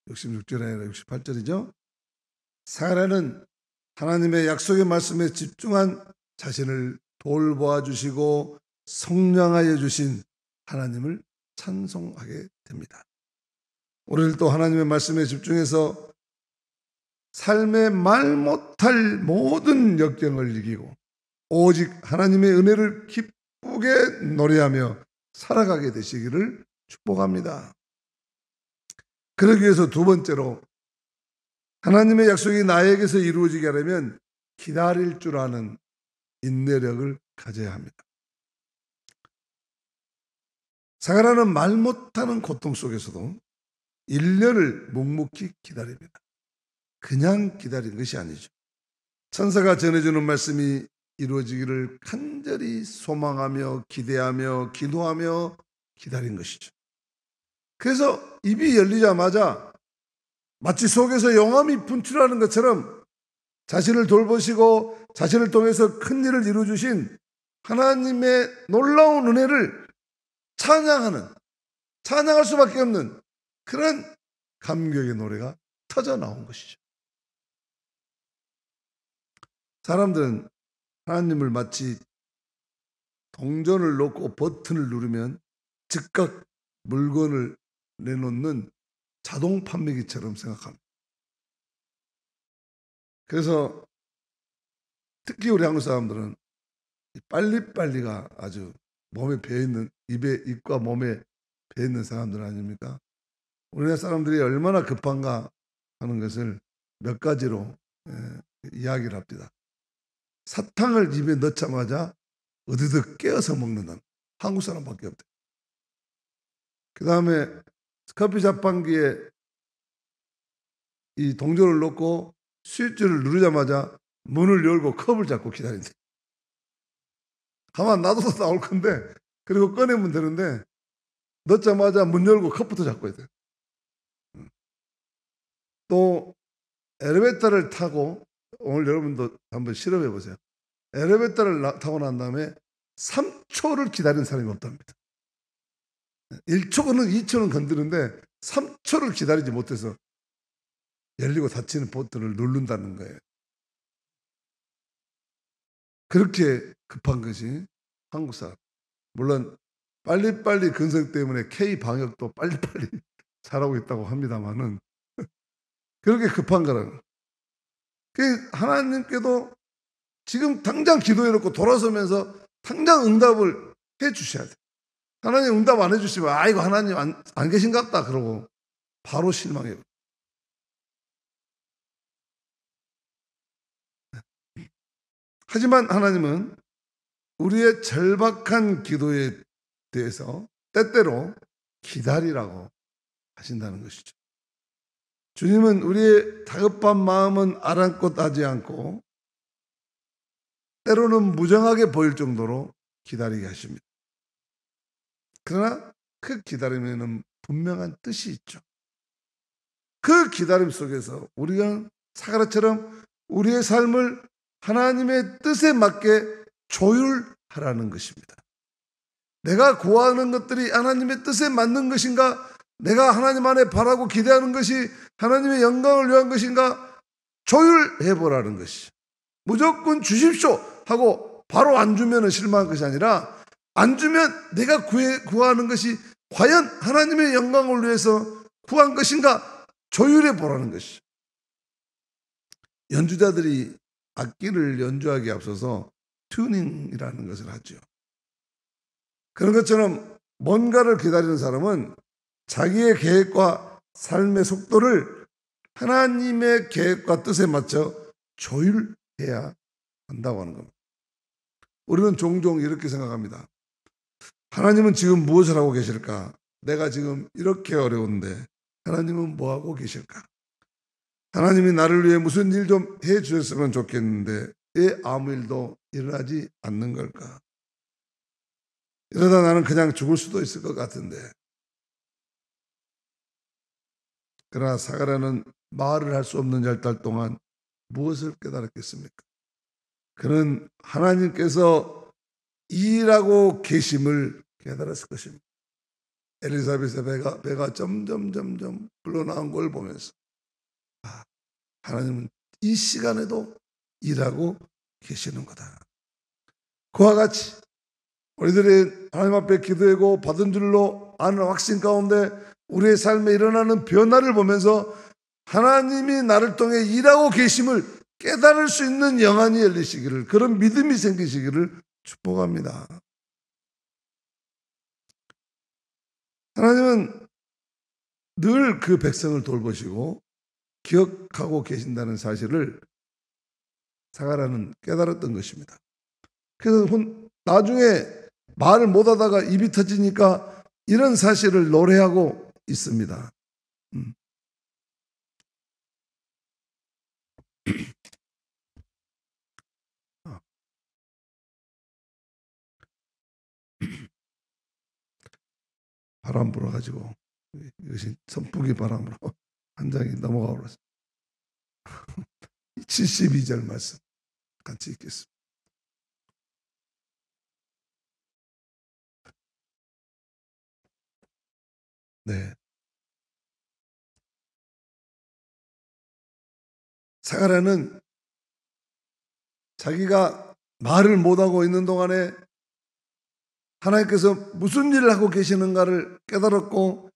66절이 아니라 68절이죠. 사라는 하나님의 약속의 말씀에 집중한 자신을 돌보아 주시고 속량하여 주신 하나님을 찬송하게 됩니다. 우리를 또 하나님의 말씀에 집중해서 삶의 말 못할 모든 역경을 이기고 오직 하나님의 은혜를 기쁘게 노래하며 살아가게 되시기를 축복합니다. 그러기 위해서 두 번째로 하나님의 약속이 나에게서 이루어지게 하려면 기다릴 줄 아는 인내력을 가져야 합니다. 사가라는 말 못하는 고통 속에서도 1년을 묵묵히 기다립니다. 그냥 기다린 것이 아니죠. 천사가 전해주는 말씀이 이루어지기를 간절히 소망하며 기대하며 기도하며 기다린 것이죠. 그래서 입이 열리자마자 마치 속에서 용암이 분출하는 것처럼 자신을 돌보시고 자신을 통해서 큰 일을 이루어주신 하나님의 놀라운 은혜를 찬양할 수밖에 없는 그런 감격의 노래가 터져 나온 것이죠. 사람들은 하나님을 마치 동전을 놓고 버튼을 누르면 즉각 물건을 내놓는 자동 판매기처럼 생각합니다. 그래서 특히 우리 한국 사람들은 빨리빨리가 아주 몸에 배어있는, 입과 몸에 배어있는 사람들 아닙니까? 우리나라 사람들이 얼마나 급한가 하는 것을 몇 가지로 이야기를 합니다. 사탕을 입에 넣자마자 어디든 깨어서 먹는 한국 사람밖에 없대요. 그 다음에 커피 자판기에 이 동전을 넣고 스위치를 누르자마자 문을 열고 컵을 잡고 기다린대. 가만 놔둬서 나올 건데, 그리고 꺼내면 되는데 넣자마자 문 열고 컵부터 잡고 해야 돼. 또 엘리베이터를 타고, 오늘 여러분도 한번 실험해 보세요. 엘리베이터를 타고 난 다음에 3초를 기다리는 사람이 없답니다. 1초는 2초는 건드는데 3초를 기다리지 못해서 열리고 닫히는 버튼을 누른다는 거예요. 그렇게 급한 것이 한국 사람. 물론 빨리빨리 근성 때문에 K방역도 빨리빨리 잘하고 있다고 합니다만은 그렇게 급한 거라는. 하나님께도 지금 당장 기도해놓고 돌아서면서 당장 응답을 해 주셔야 돼요. 하나님 응답 안 해주시면 아이고 하나님 안 계신갑다 그러고 바로 실망해요. 하지만 하나님은 우리의 절박한 기도에 대해서 때때로 기다리라고 하신다는 것이죠. 주님은 우리의 다급한 마음은 아랑곳 하지 않고 때로는 무정하게 보일 정도로 기다리게 하십니다. 그러나 그 기다림에는 분명한 뜻이 있죠. 그 기다림 속에서 우리가 사가랴처럼 우리의 삶을 하나님의 뜻에 맞게 조율하라는 것입니다. 내가 구하는 것들이 하나님의 뜻에 맞는 것인가? 내가 하나님 안에 바라고 기대하는 것이 하나님의 영광을 위한 것인가? 조율해보라는 것이. 무조건 주십시오 하고 바로 안 주면 실망한 것이 아니라 안 주면 내가 구하는 것이 과연 하나님의 영광을 위해서 구한 것인가? 조율해보라는 것이. 연주자들이 악기를 연주하기에 앞서서 튜닝이라는 것을 하죠. 그런 것처럼 뭔가를 기다리는 사람은 자기의 계획과 삶의 속도를 하나님의 계획과 뜻에 맞춰 조율해야 한다고 하는 겁니다. 우리는 종종 이렇게 생각합니다. 하나님은 지금 무엇을 하고 계실까? 내가 지금 이렇게 어려운데 하나님은 뭐 하고 계실까? 하나님이 나를 위해 무슨 일 좀 해주셨으면 좋겠는데 왜 아무 일도 일어나지 않는 걸까? 이러다 나는 그냥 죽을 수도 있을 것 같은데 그러나 사가랴는 말을 할 수 없는 10달 동안 무엇을 깨달았겠습니까? 그는 하나님께서 일하고 계심을 깨달았을 것입니다. 엘리사벳의 배가 점점 불어나온 걸 보면서 하나님은 이 시간에도 일하고 계시는 거다. 그와 같이 우리들이 하나님 앞에 기도하고 받은 줄로 아는 확신 가운데 우리의 삶에 일어나는 변화를 보면서 하나님이 나를 통해 일하고 계심을 깨달을 수 있는 영안이 열리시기를, 그런 믿음이 생기시기를 축복합니다. 하나님은 늘 그 백성을 돌보시고 기억하고 계신다는 사실을 사가랴는 깨달았던 것입니다. 그래서 나중에 말을 못하다가 입이 터지니까 이런 사실을 노래하고 있습니다. 바람 불어가지고 이것이 선풍기 바람으로 한 장이 넘어가 버렸어요. 72절 말씀 같이 읽겠습니다. 네. 사가랴는 자기가 말을 못하고 있는 동안에 하나님께서 무슨 일을 하고 계시는가를 깨달았고,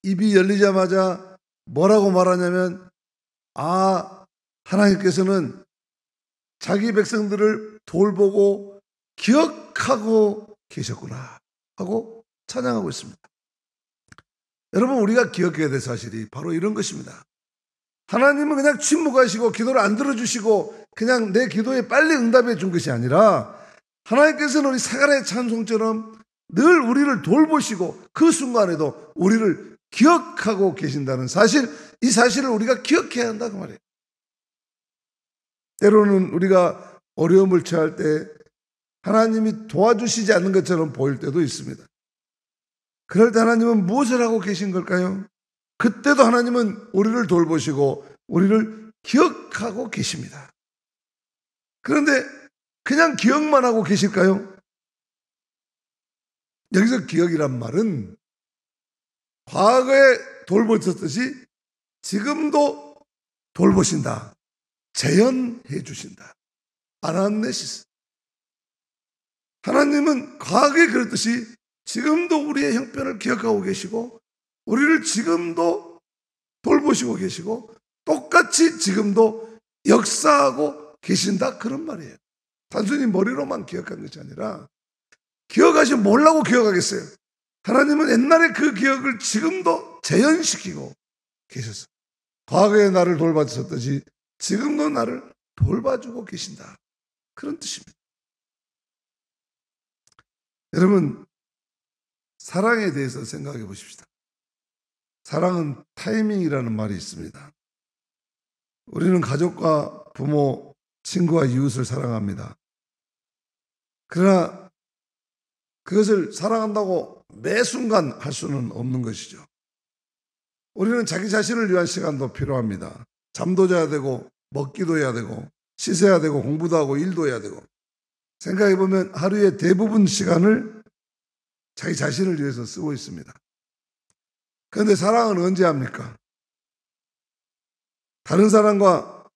입이 열리자마자 뭐라고 말하냐면, 하나님께서는 자기 백성들을 돌보고 기억하고 계셨구나 하고 찬양하고 있습니다. 여러분, 우리가 기억해야 될 사실이 바로 이런 것입니다. 하나님은 그냥 침묵하시고 기도를 안 들어주시고 그냥 내 기도에 빨리 응답해 준 것이 아니라, 하나님께서는 우리 사가랴의 찬송처럼 늘 우리를 돌보시고 그 순간에도 우리를 기억하고 계신다는 사실, 이 사실을 우리가 기억해야 한다 그 말이에요. 때로는 우리가 어려움을 처할 때 하나님이 도와주시지 않는 것처럼 보일 때도 있습니다. 그럴 때 하나님은 무엇을 하고 계신 걸까요? 그때도 하나님은 우리를 돌보시고 우리를 기억하고 계십니다. 그런데 그냥 기억만 하고 계실까요? 여기서 기억이란 말은 과거에 돌보셨듯이 지금도 돌보신다, 재현해 주신다, 아나네시스. 하나님은 과거에 그랬듯이 지금도 우리의 형편을 기억하고 계시고 우리를 지금도 돌보시고 계시고 똑같이 지금도 역사하고 계신다, 그런 말이에요. 단순히 머리로만 기억한 것이 아니라, 기억하시면 뭐라고 기억하겠어요? 하나님은 옛날에 그 기억을 지금도 재현시키고 계셨어요. 과거에 나를 돌봐주셨듯이 지금도 나를 돌봐주고 계신다, 그런 뜻입니다. 여러분, 사랑에 대해서 생각해 보십시다. 사랑은 타이밍이라는 말이 있습니다. 우리는 가족과 부모, 친구와 이웃을 사랑합니다. 그러나 그것을 사랑한다고 매 순간 할 수는 없는 것이죠. 우리는 자기 자신을 위한 시간도 필요합니다. 잠도 자야 되고 먹기도 해야 되고 씻어야 되고 공부도 하고 일도 해야 되고. 생각해 보면 하루의 대부분 시간을 자기 자신을 위해서 쓰고 있습니다. 그런데 사랑은 언제 합니까? 다른 사람과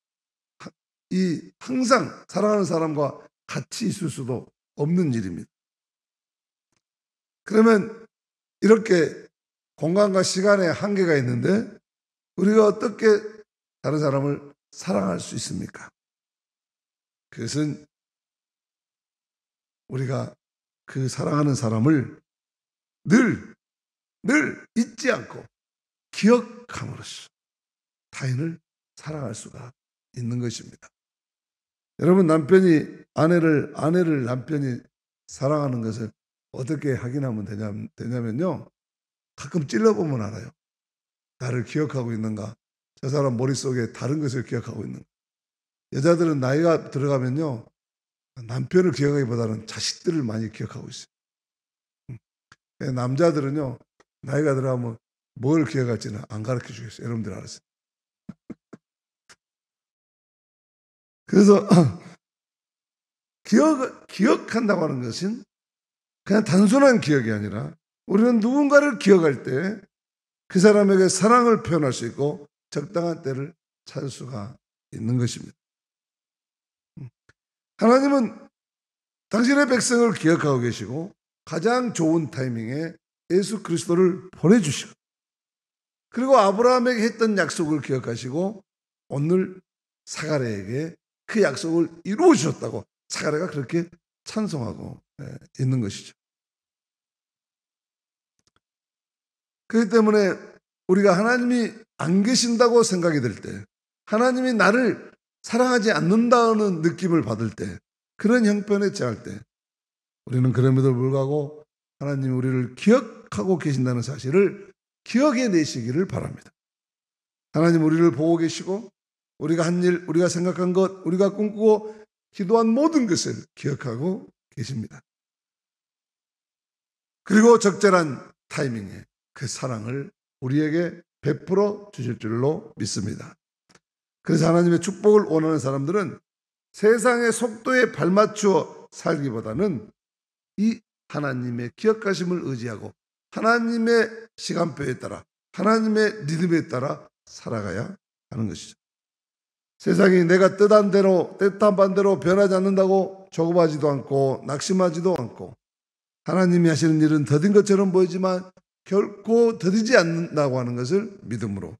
항상 사랑하는 사람과 같이 있을 수도 없는 일입니다. 그러면 이렇게 공간과 시간에 한계가 있는데 우리가 어떻게 다른 사람을 사랑할 수 있습니까? 그것은 우리가 그 사랑하는 사람을 늘 잊지 않고 기억함으로써 타인을 사랑할 수가 있는 것입니다. 여러분, 남편이 아내를 남편이 사랑하는 것을 어떻게 확인하면 되냐면요, 가끔 찔러보면 알아요. 나를 기억하고 있는가? 저 사람 머릿속에 다른 것을 기억하고 있는가? 여자들은 나이가 들어가면요, 남편을 기억하기보다는 자식들을 많이 기억하고 있어요. 남자들은요, 나이가 들어가면 뭘 기억할지는 안 가르쳐 주겠어요. 여러분들 알았어요. 그래서 기억한다고 하는 것은 그냥 단순한 기억이 아니라 우리는 누군가를 기억할 때 그 사람에게 사랑을 표현할 수 있고 적당한 때를 찾을 수가 있는 것입니다. 하나님은 당신의 백성을 기억하고 계시고 가장 좋은 타이밍에 예수 그리스도를 보내주시고 그리고 아브라함에게 했던 약속을 기억하시고 오늘 사가랴에게 그 약속을 이루어 주셨다고 사가랴가 그렇게 찬송하고 있는 것이죠. 그렇기 때문에 우리가 하나님이 안 계신다고 생각이 들 때, 하나님이 나를 사랑하지 않는다는 느낌을 받을 때, 그런 형편에 처할 때 우리는 그럼에도 불구하고 하나님이 우리를 기억하고 계신다는 사실을 기억해 내시기를 바랍니다. 하나님 우리를 보고 계시고 우리가 한 일, 우리가 생각한 것, 우리가 꿈꾸고 기도한 모든 것을 기억하고 계십니다. 그리고 적절한 타이밍에 그 사랑을 우리에게 베풀어 주실 줄로 믿습니다. 그래서 하나님의 축복을 원하는 사람들은 세상의 속도에 발맞추어 살기보다는 이 하나님의 기억하심을 의지하고 하나님의 시간표에 따라 하나님의 리듬에 따라 살아가야 하는 것이죠. 세상이 내가 뜻한 반대로 변하지 않는다고 조급하지도 않고 낙심하지도 않고 하나님이 하시는 일은 더딘 것처럼 보이지만 결코 더디지 않는다고 하는 것을 믿음으로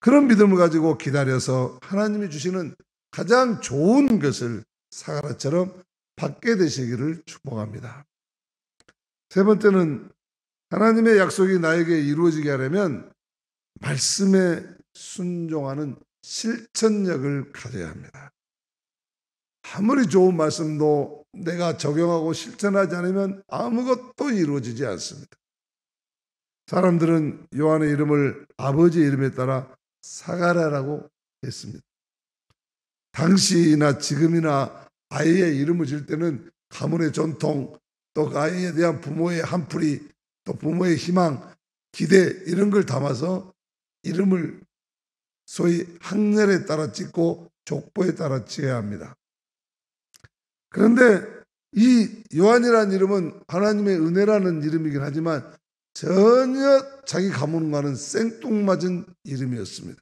그런 믿음을 가지고 기다려서 하나님이 주시는 가장 좋은 것을 사가랴처럼 받게 되시기를 축복합니다. 세 번째는 하나님의 약속이 나에게 이루어지게 하려면 말씀에 순종하는 실천력을 가져야 합니다. 아무리 좋은 말씀도 내가 적용하고 실천하지 않으면 아무것도 이루어지지 않습니다. 사람들은 요한의 이름을 아버지의 이름에 따라 사가랴라고 했습니다. 당시나 지금이나 아이의 이름을 질 때는 가문의 전통, 또 그 아이에 대한 부모의 한풀이, 또 부모의 희망, 기대 이런 걸 담아서 이름을 소위 학렬에 따라 짓고 족보에 따라 지어야 합니다. 그런데 이 요한이라는 이름은 하나님의 은혜라는 이름이긴 하지만 전혀 자기 가문과는 생뚱맞은 이름이었습니다.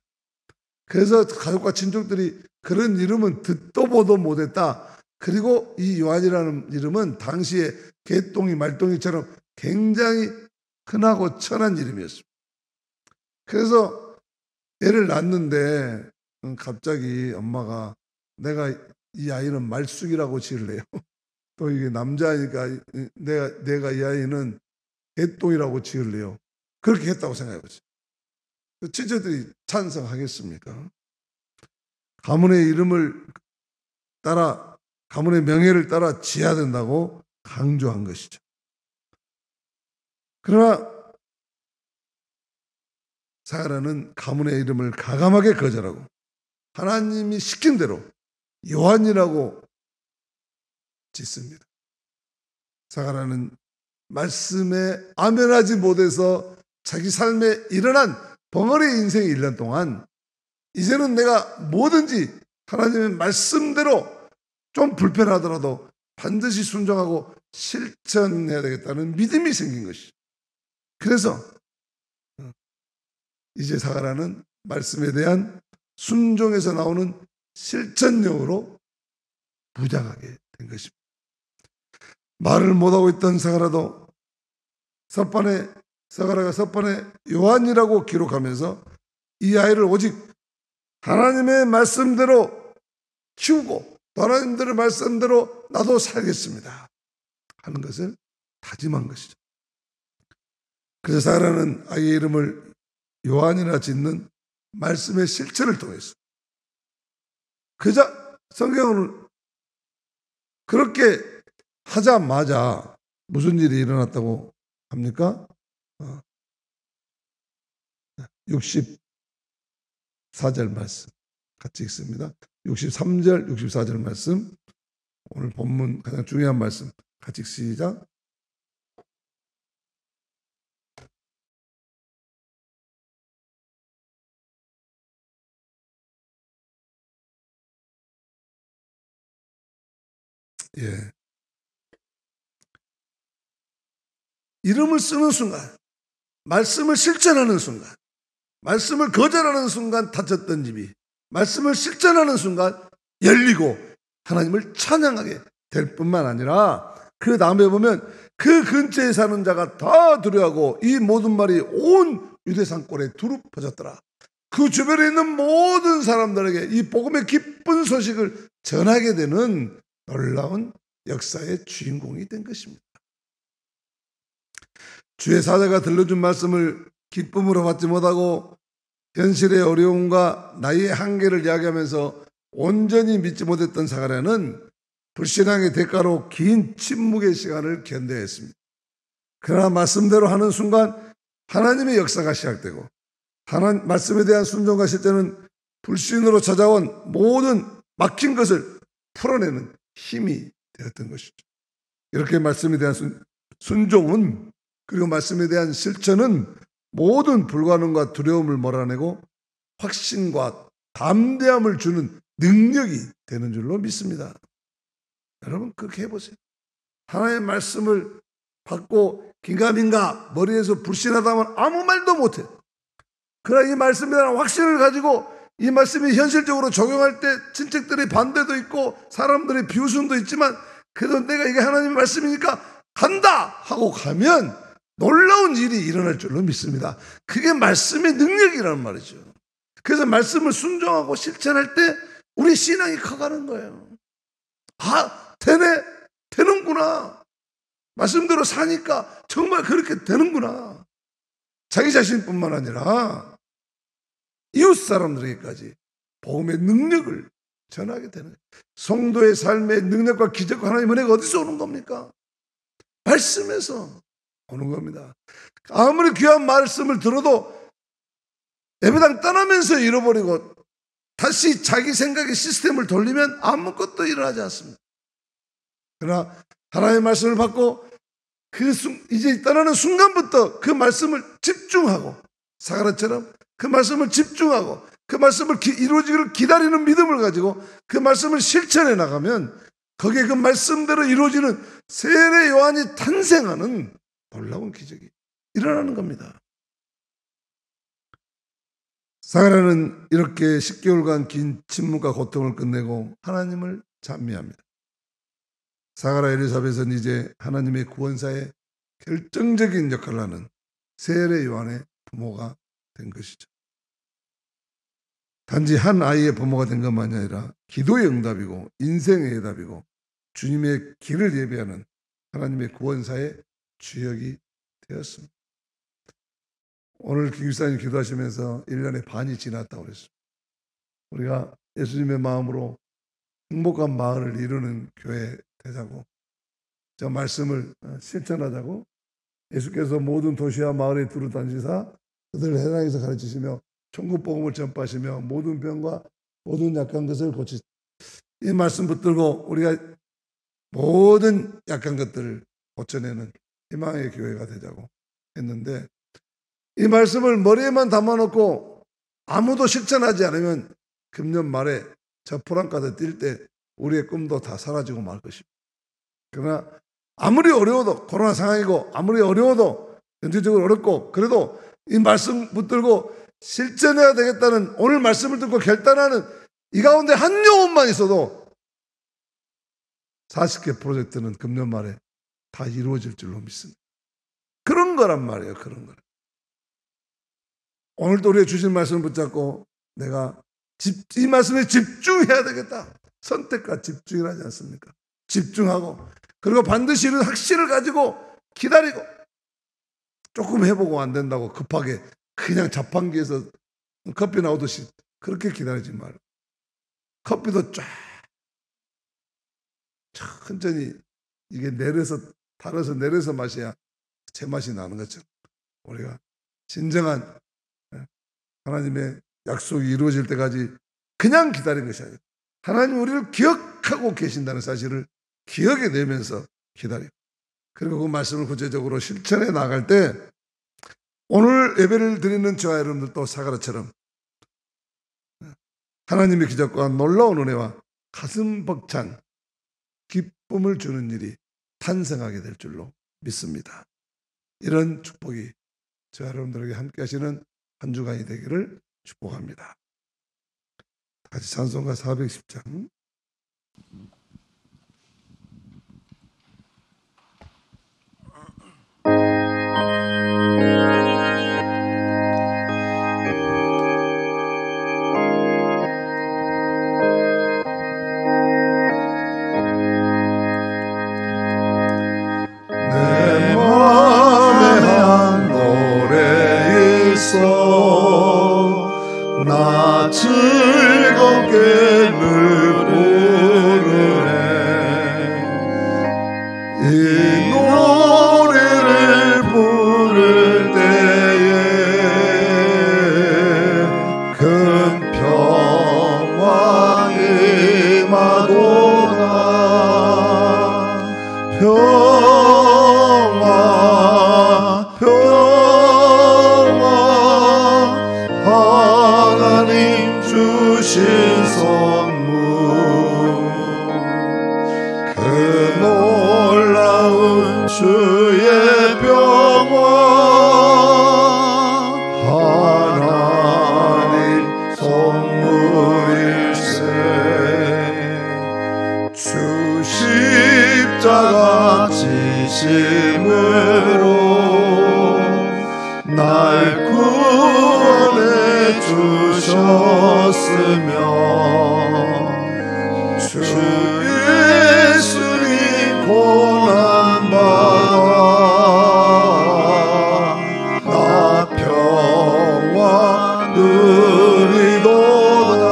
그래서 가족과 친족들이 그런 이름은 듣도 보도 못했다. 그리고 이 요한이라는 이름은 당시에 개똥이 말똥이처럼 굉장히 흔하고 천한 이름이었습니다. 그래서 애를 낳는데 갑자기 엄마가 내가 이 아이는 말숙이라고 지을래요. 또 이게 남자니까 내가 이 아이는 개똥이라고 지을래요. 그렇게 했다고 생각해보세요. 친척들이 찬성하겠습니까? 가문의 이름을 따라 가문의 명예를 따라 지어야 된다고 강조한 것이죠. 그러나 사가랴는 가문의 이름을 가감하게 거절하고 하나님이 시킨 대로 요한이라고 짓습니다. 사가랴는 말씀에 아멘하지 못해서 자기 삶에 일어난 벙어리 인생의 1년 동안 이제는 내가 뭐든지 하나님의 말씀대로 좀 불편하더라도 반드시 순종하고 실천해야 되겠다는 믿음이 생긴 것이죠. 그래서 이제 사가랴는 말씀에 대한 순종에서 나오는 실천력으로 부장하게 된 것입니다. 말을 못하고 있던 사가랴도 사가랴가 서판에 요한이라고 기록하면서 이 아이를 오직 하나님의 말씀대로 키우고 하나님들의 말씀대로 나도 살겠습니다 하는 것을 다짐한 것이죠. 그래서 사가랴는 아이의 이름을 요한이라 짓는 말씀의 실천을 통해서 그저 성경을 그렇게 하자마자 무슨 일이 일어났다고 합니까? 64절 말씀 같이 읽습니다. 63절, 64절 말씀, 오늘 본문 가장 중요한 말씀 같이 시작. 예. 이름을 쓰는 순간, 말씀을 실천하는 순간, 말씀을 거절하는 순간 닫혔던 집이 말씀을 실천하는 순간 열리고 하나님을 찬양하게 될 뿐만 아니라 그 다음에 보면 그 근처에 사는 자가 다 두려워하고 이 모든 말이 온 유대산골에 두루 퍼졌더라. 그 주변에 있는 모든 사람들에게 이 복음의 기쁜 소식을 전하게 되는 놀라운 역사의 주인공이 된 것입니다. 주의 사자가 들려준 말씀을 기쁨으로 받지 못하고 현실의 어려움과 나의 한계를 이야기하면서 온전히 믿지 못했던 사가랴는 불신앙의 대가로 긴 침묵의 시간을 견뎌야 했습니다. 그러나 말씀대로 하는 순간 하나님의 역사가 시작되고 하나님 말씀에 대한 순종과 실제는 불신으로 찾아온 모든 막힌 것을 풀어내는 힘이 되었던 것이죠. 이렇게 말씀에 대한 순종은 그리고 말씀에 대한 실천은 모든 불가능과 두려움을 몰아내고 확신과 담대함을 주는 능력이 되는 줄로 믿습니다. 여러분 그렇게 해보세요. 하나님의 말씀을 받고 긴가민가 머리에서 불신하다면 아무 말도 못해. 그러나 이 말씀에 대한 확신을 가지고 이 말씀이 현실적으로 적용할 때 친척들의 반대도 있고 사람들의 비웃음도 있지만 그래도 내가 이게 하나님의 말씀이니까 간다 하고 가면 놀라운 일이 일어날 줄로 믿습니다. 그게 말씀의 능력이라는 말이죠. 그래서 말씀을 순종하고 실천할 때 우리 신앙이 커가는 거예요. 아, 되는구나. 말씀대로 사니까 정말 그렇게 되는구나. 자기 자신뿐만 아니라 이웃 사람들에게까지 복음의 능력을 전하게 되는 거예요. 성도의 삶의 능력과 기적과 하나님의 은혜가 어디서 오는 겁니까? 말씀에서 오는 겁니다. 아무리 귀한 말씀을 들어도 예배당 떠나면서 잃어버리고 다시 자기 생각의 시스템을 돌리면 아무것도 일어나지 않습니다. 그러나 하나님의 말씀을 받고 이제 떠나는 순간부터 그 말씀을 집중하고 사가랴처럼 그 말씀을 집중하고 그 말씀을 이루어지기를 기다리는 믿음을 가지고 그 말씀을 실천해 나가면 거기에 그 말씀대로 이루어지는 세례 요한이 탄생하는 놀라운 기적이 일어나는 겁니다. 사가랴는 이렇게 10개월간 긴 침묵과 고통을 끝내고 하나님을 찬미합니다. 사가랴 엘리사벳은 이제 하나님의 구원사에 결정적인 역할을 하는 세례 요한의 부모가 된 것이죠. 단지 한 아이의 부모가 된 것만이 아니라 기도의 응답이고 인생의 해답이고 주님의 길을 예비하는 하나님의 구원사의 주역이 되었습니다. 오늘 김기사님 기도하시면서 1년의 반이 지났다고 그랬습니다. 우리가 예수님의 마음으로 행복한 마을을 이루는 교회 되자고 저 말씀을 실천하자고 예수께서 모든 도시와 마을에 두루 다니시사 그들을 세상에서 가르치시며 천국 복음을 전파하시며 모든 병과 모든 약한 것을 고치시. 이 말씀 붙들고 우리가 모든 약한 것들을 고쳐내는 희망의 교회가 되자고 했는데 이 말씀을 머리에만 담아놓고 아무도 실천하지 않으면 금년 말에 저 포랑가드 뛸 때 우리의 꿈도 다 사라지고 말 것입니다. 그러나 아무리 어려워도 코로나 상황이고 아무리 어려워도 경제적으로 어렵고 그래도 이 말씀 붙들고 실천해야 되겠다는 오늘 말씀을 듣고 결단하는 이 가운데 한 영혼만 있어도 40개 프로젝트는 금년 말에 다 이루어질 줄로 믿습니다. 그런 거란 말이에요. 그런 거. 오늘도 우리가 주신 말씀을 붙잡고 내가 이 말씀에 집중해야 되겠다. 선택과 집중을 하지 않습니까? 집중하고 그리고 반드시 이런 확신을 가지고 기다리고 조금 해보고 안 된다고 급하게 그냥 자판기에서 커피 나오듯이 그렇게 기다리지 말고 커피도 쫙 천천히 이게 달아서 내려서 마셔야 제맛이 나는 것처럼 우리가 진정한 하나님의 약속이 이루어질 때까지 그냥 기다린 것이 아니라 하나님 우리를 기억하고 계신다는 사실을 기억해 내면서 기다리고 그리고 그 말씀을 구체적으로 실천해 나갈 때 오늘 예배를 드리는 저와 여러분들도 사가랴처럼 하나님의 기적과 놀라운 은혜와 가슴 벅찬 기쁨 기쁨을 주는 일이 탄생하게 될 줄로 믿습니다. 이런 축복이 저와 여러분들에게 함께 하시는 한 주간이 되기를 축복합니다. 같이 찬송가 410장. 내 맘에 한 노래 있어 나 즐겁게 늘 부르네 이 노래를 부를 때에 큰 평화 임하도다 평화 하나님 주신 선물 그 놀라운 주의 평화 하나님 선물일세 주 십자가 지심으로 날 구원해 주셨으며 주 예수님 고난받아 나 평화 누리도다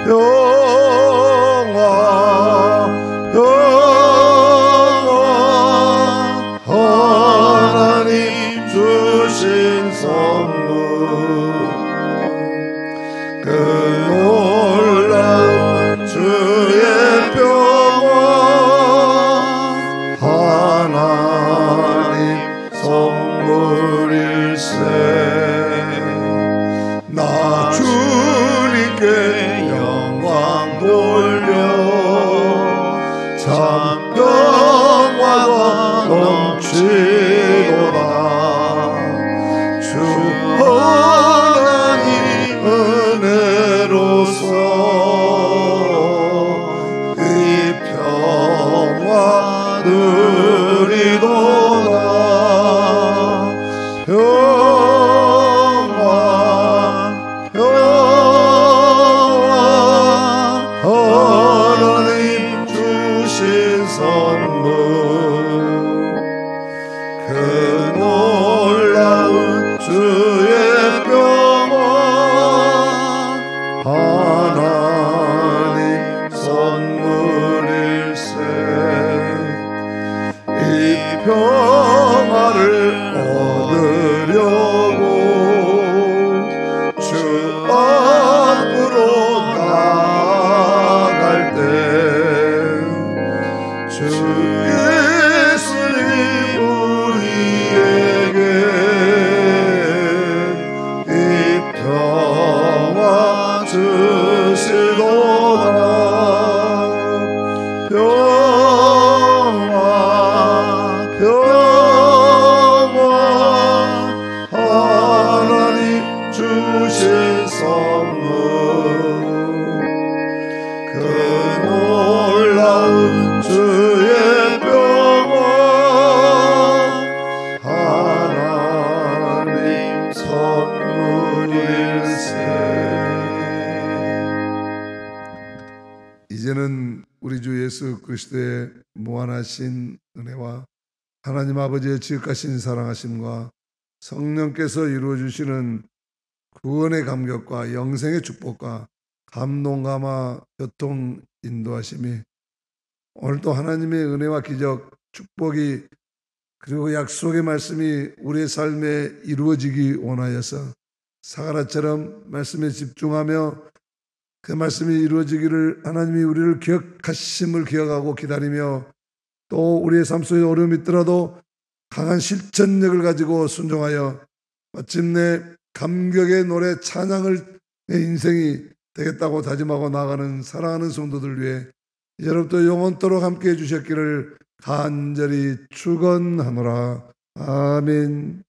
평화 하나님 주신 선물 그 놀라운 주의 평화 하나님 선물일세 나 주님께 영광 돌려 참 평화가 넘치도다 주 하나님 은혜로서 이 평화 누리도다 평화 하나님 주신 선물 그 놀라운 주의 평화 하나님 선물일세 이 평화를 얻으려고 주 앞으로 나아갈 때 주 예수님 우리에게 이 평화 주시도다 평화 하나님 주신 선물 그 놀라운 주의 평화 하나님 선물일세 이제는 우리 주 예수 그리스도의 무한하신 은혜와 하나님 아버지의 지극하신 사랑하심과 성령께서 이루어 주시는 구원의 감격과 영생의 축복과 감동, 감화, 교통, 인도하심이 오늘도 하나님의 은혜와 기적, 축복이 그리고 약속의 말씀이 우리의 삶에 이루어지기 원하여서 사가랴처럼 말씀에 집중하며 그 말씀이 이루어지기를 하나님이 우리를 기억하심을 기억하고 기다리며 또 우리의 삶 속에 어려움이 있더라도 강한 실천력을 가지고 순종하여 마침내 감격의 노래 찬양을 내 인생이 되겠다고 다짐하고 나아가는 사랑하는 성도들 위해 이제로부터 영원토록 함께해 주셨기를 간절히 축원하노라. 아멘.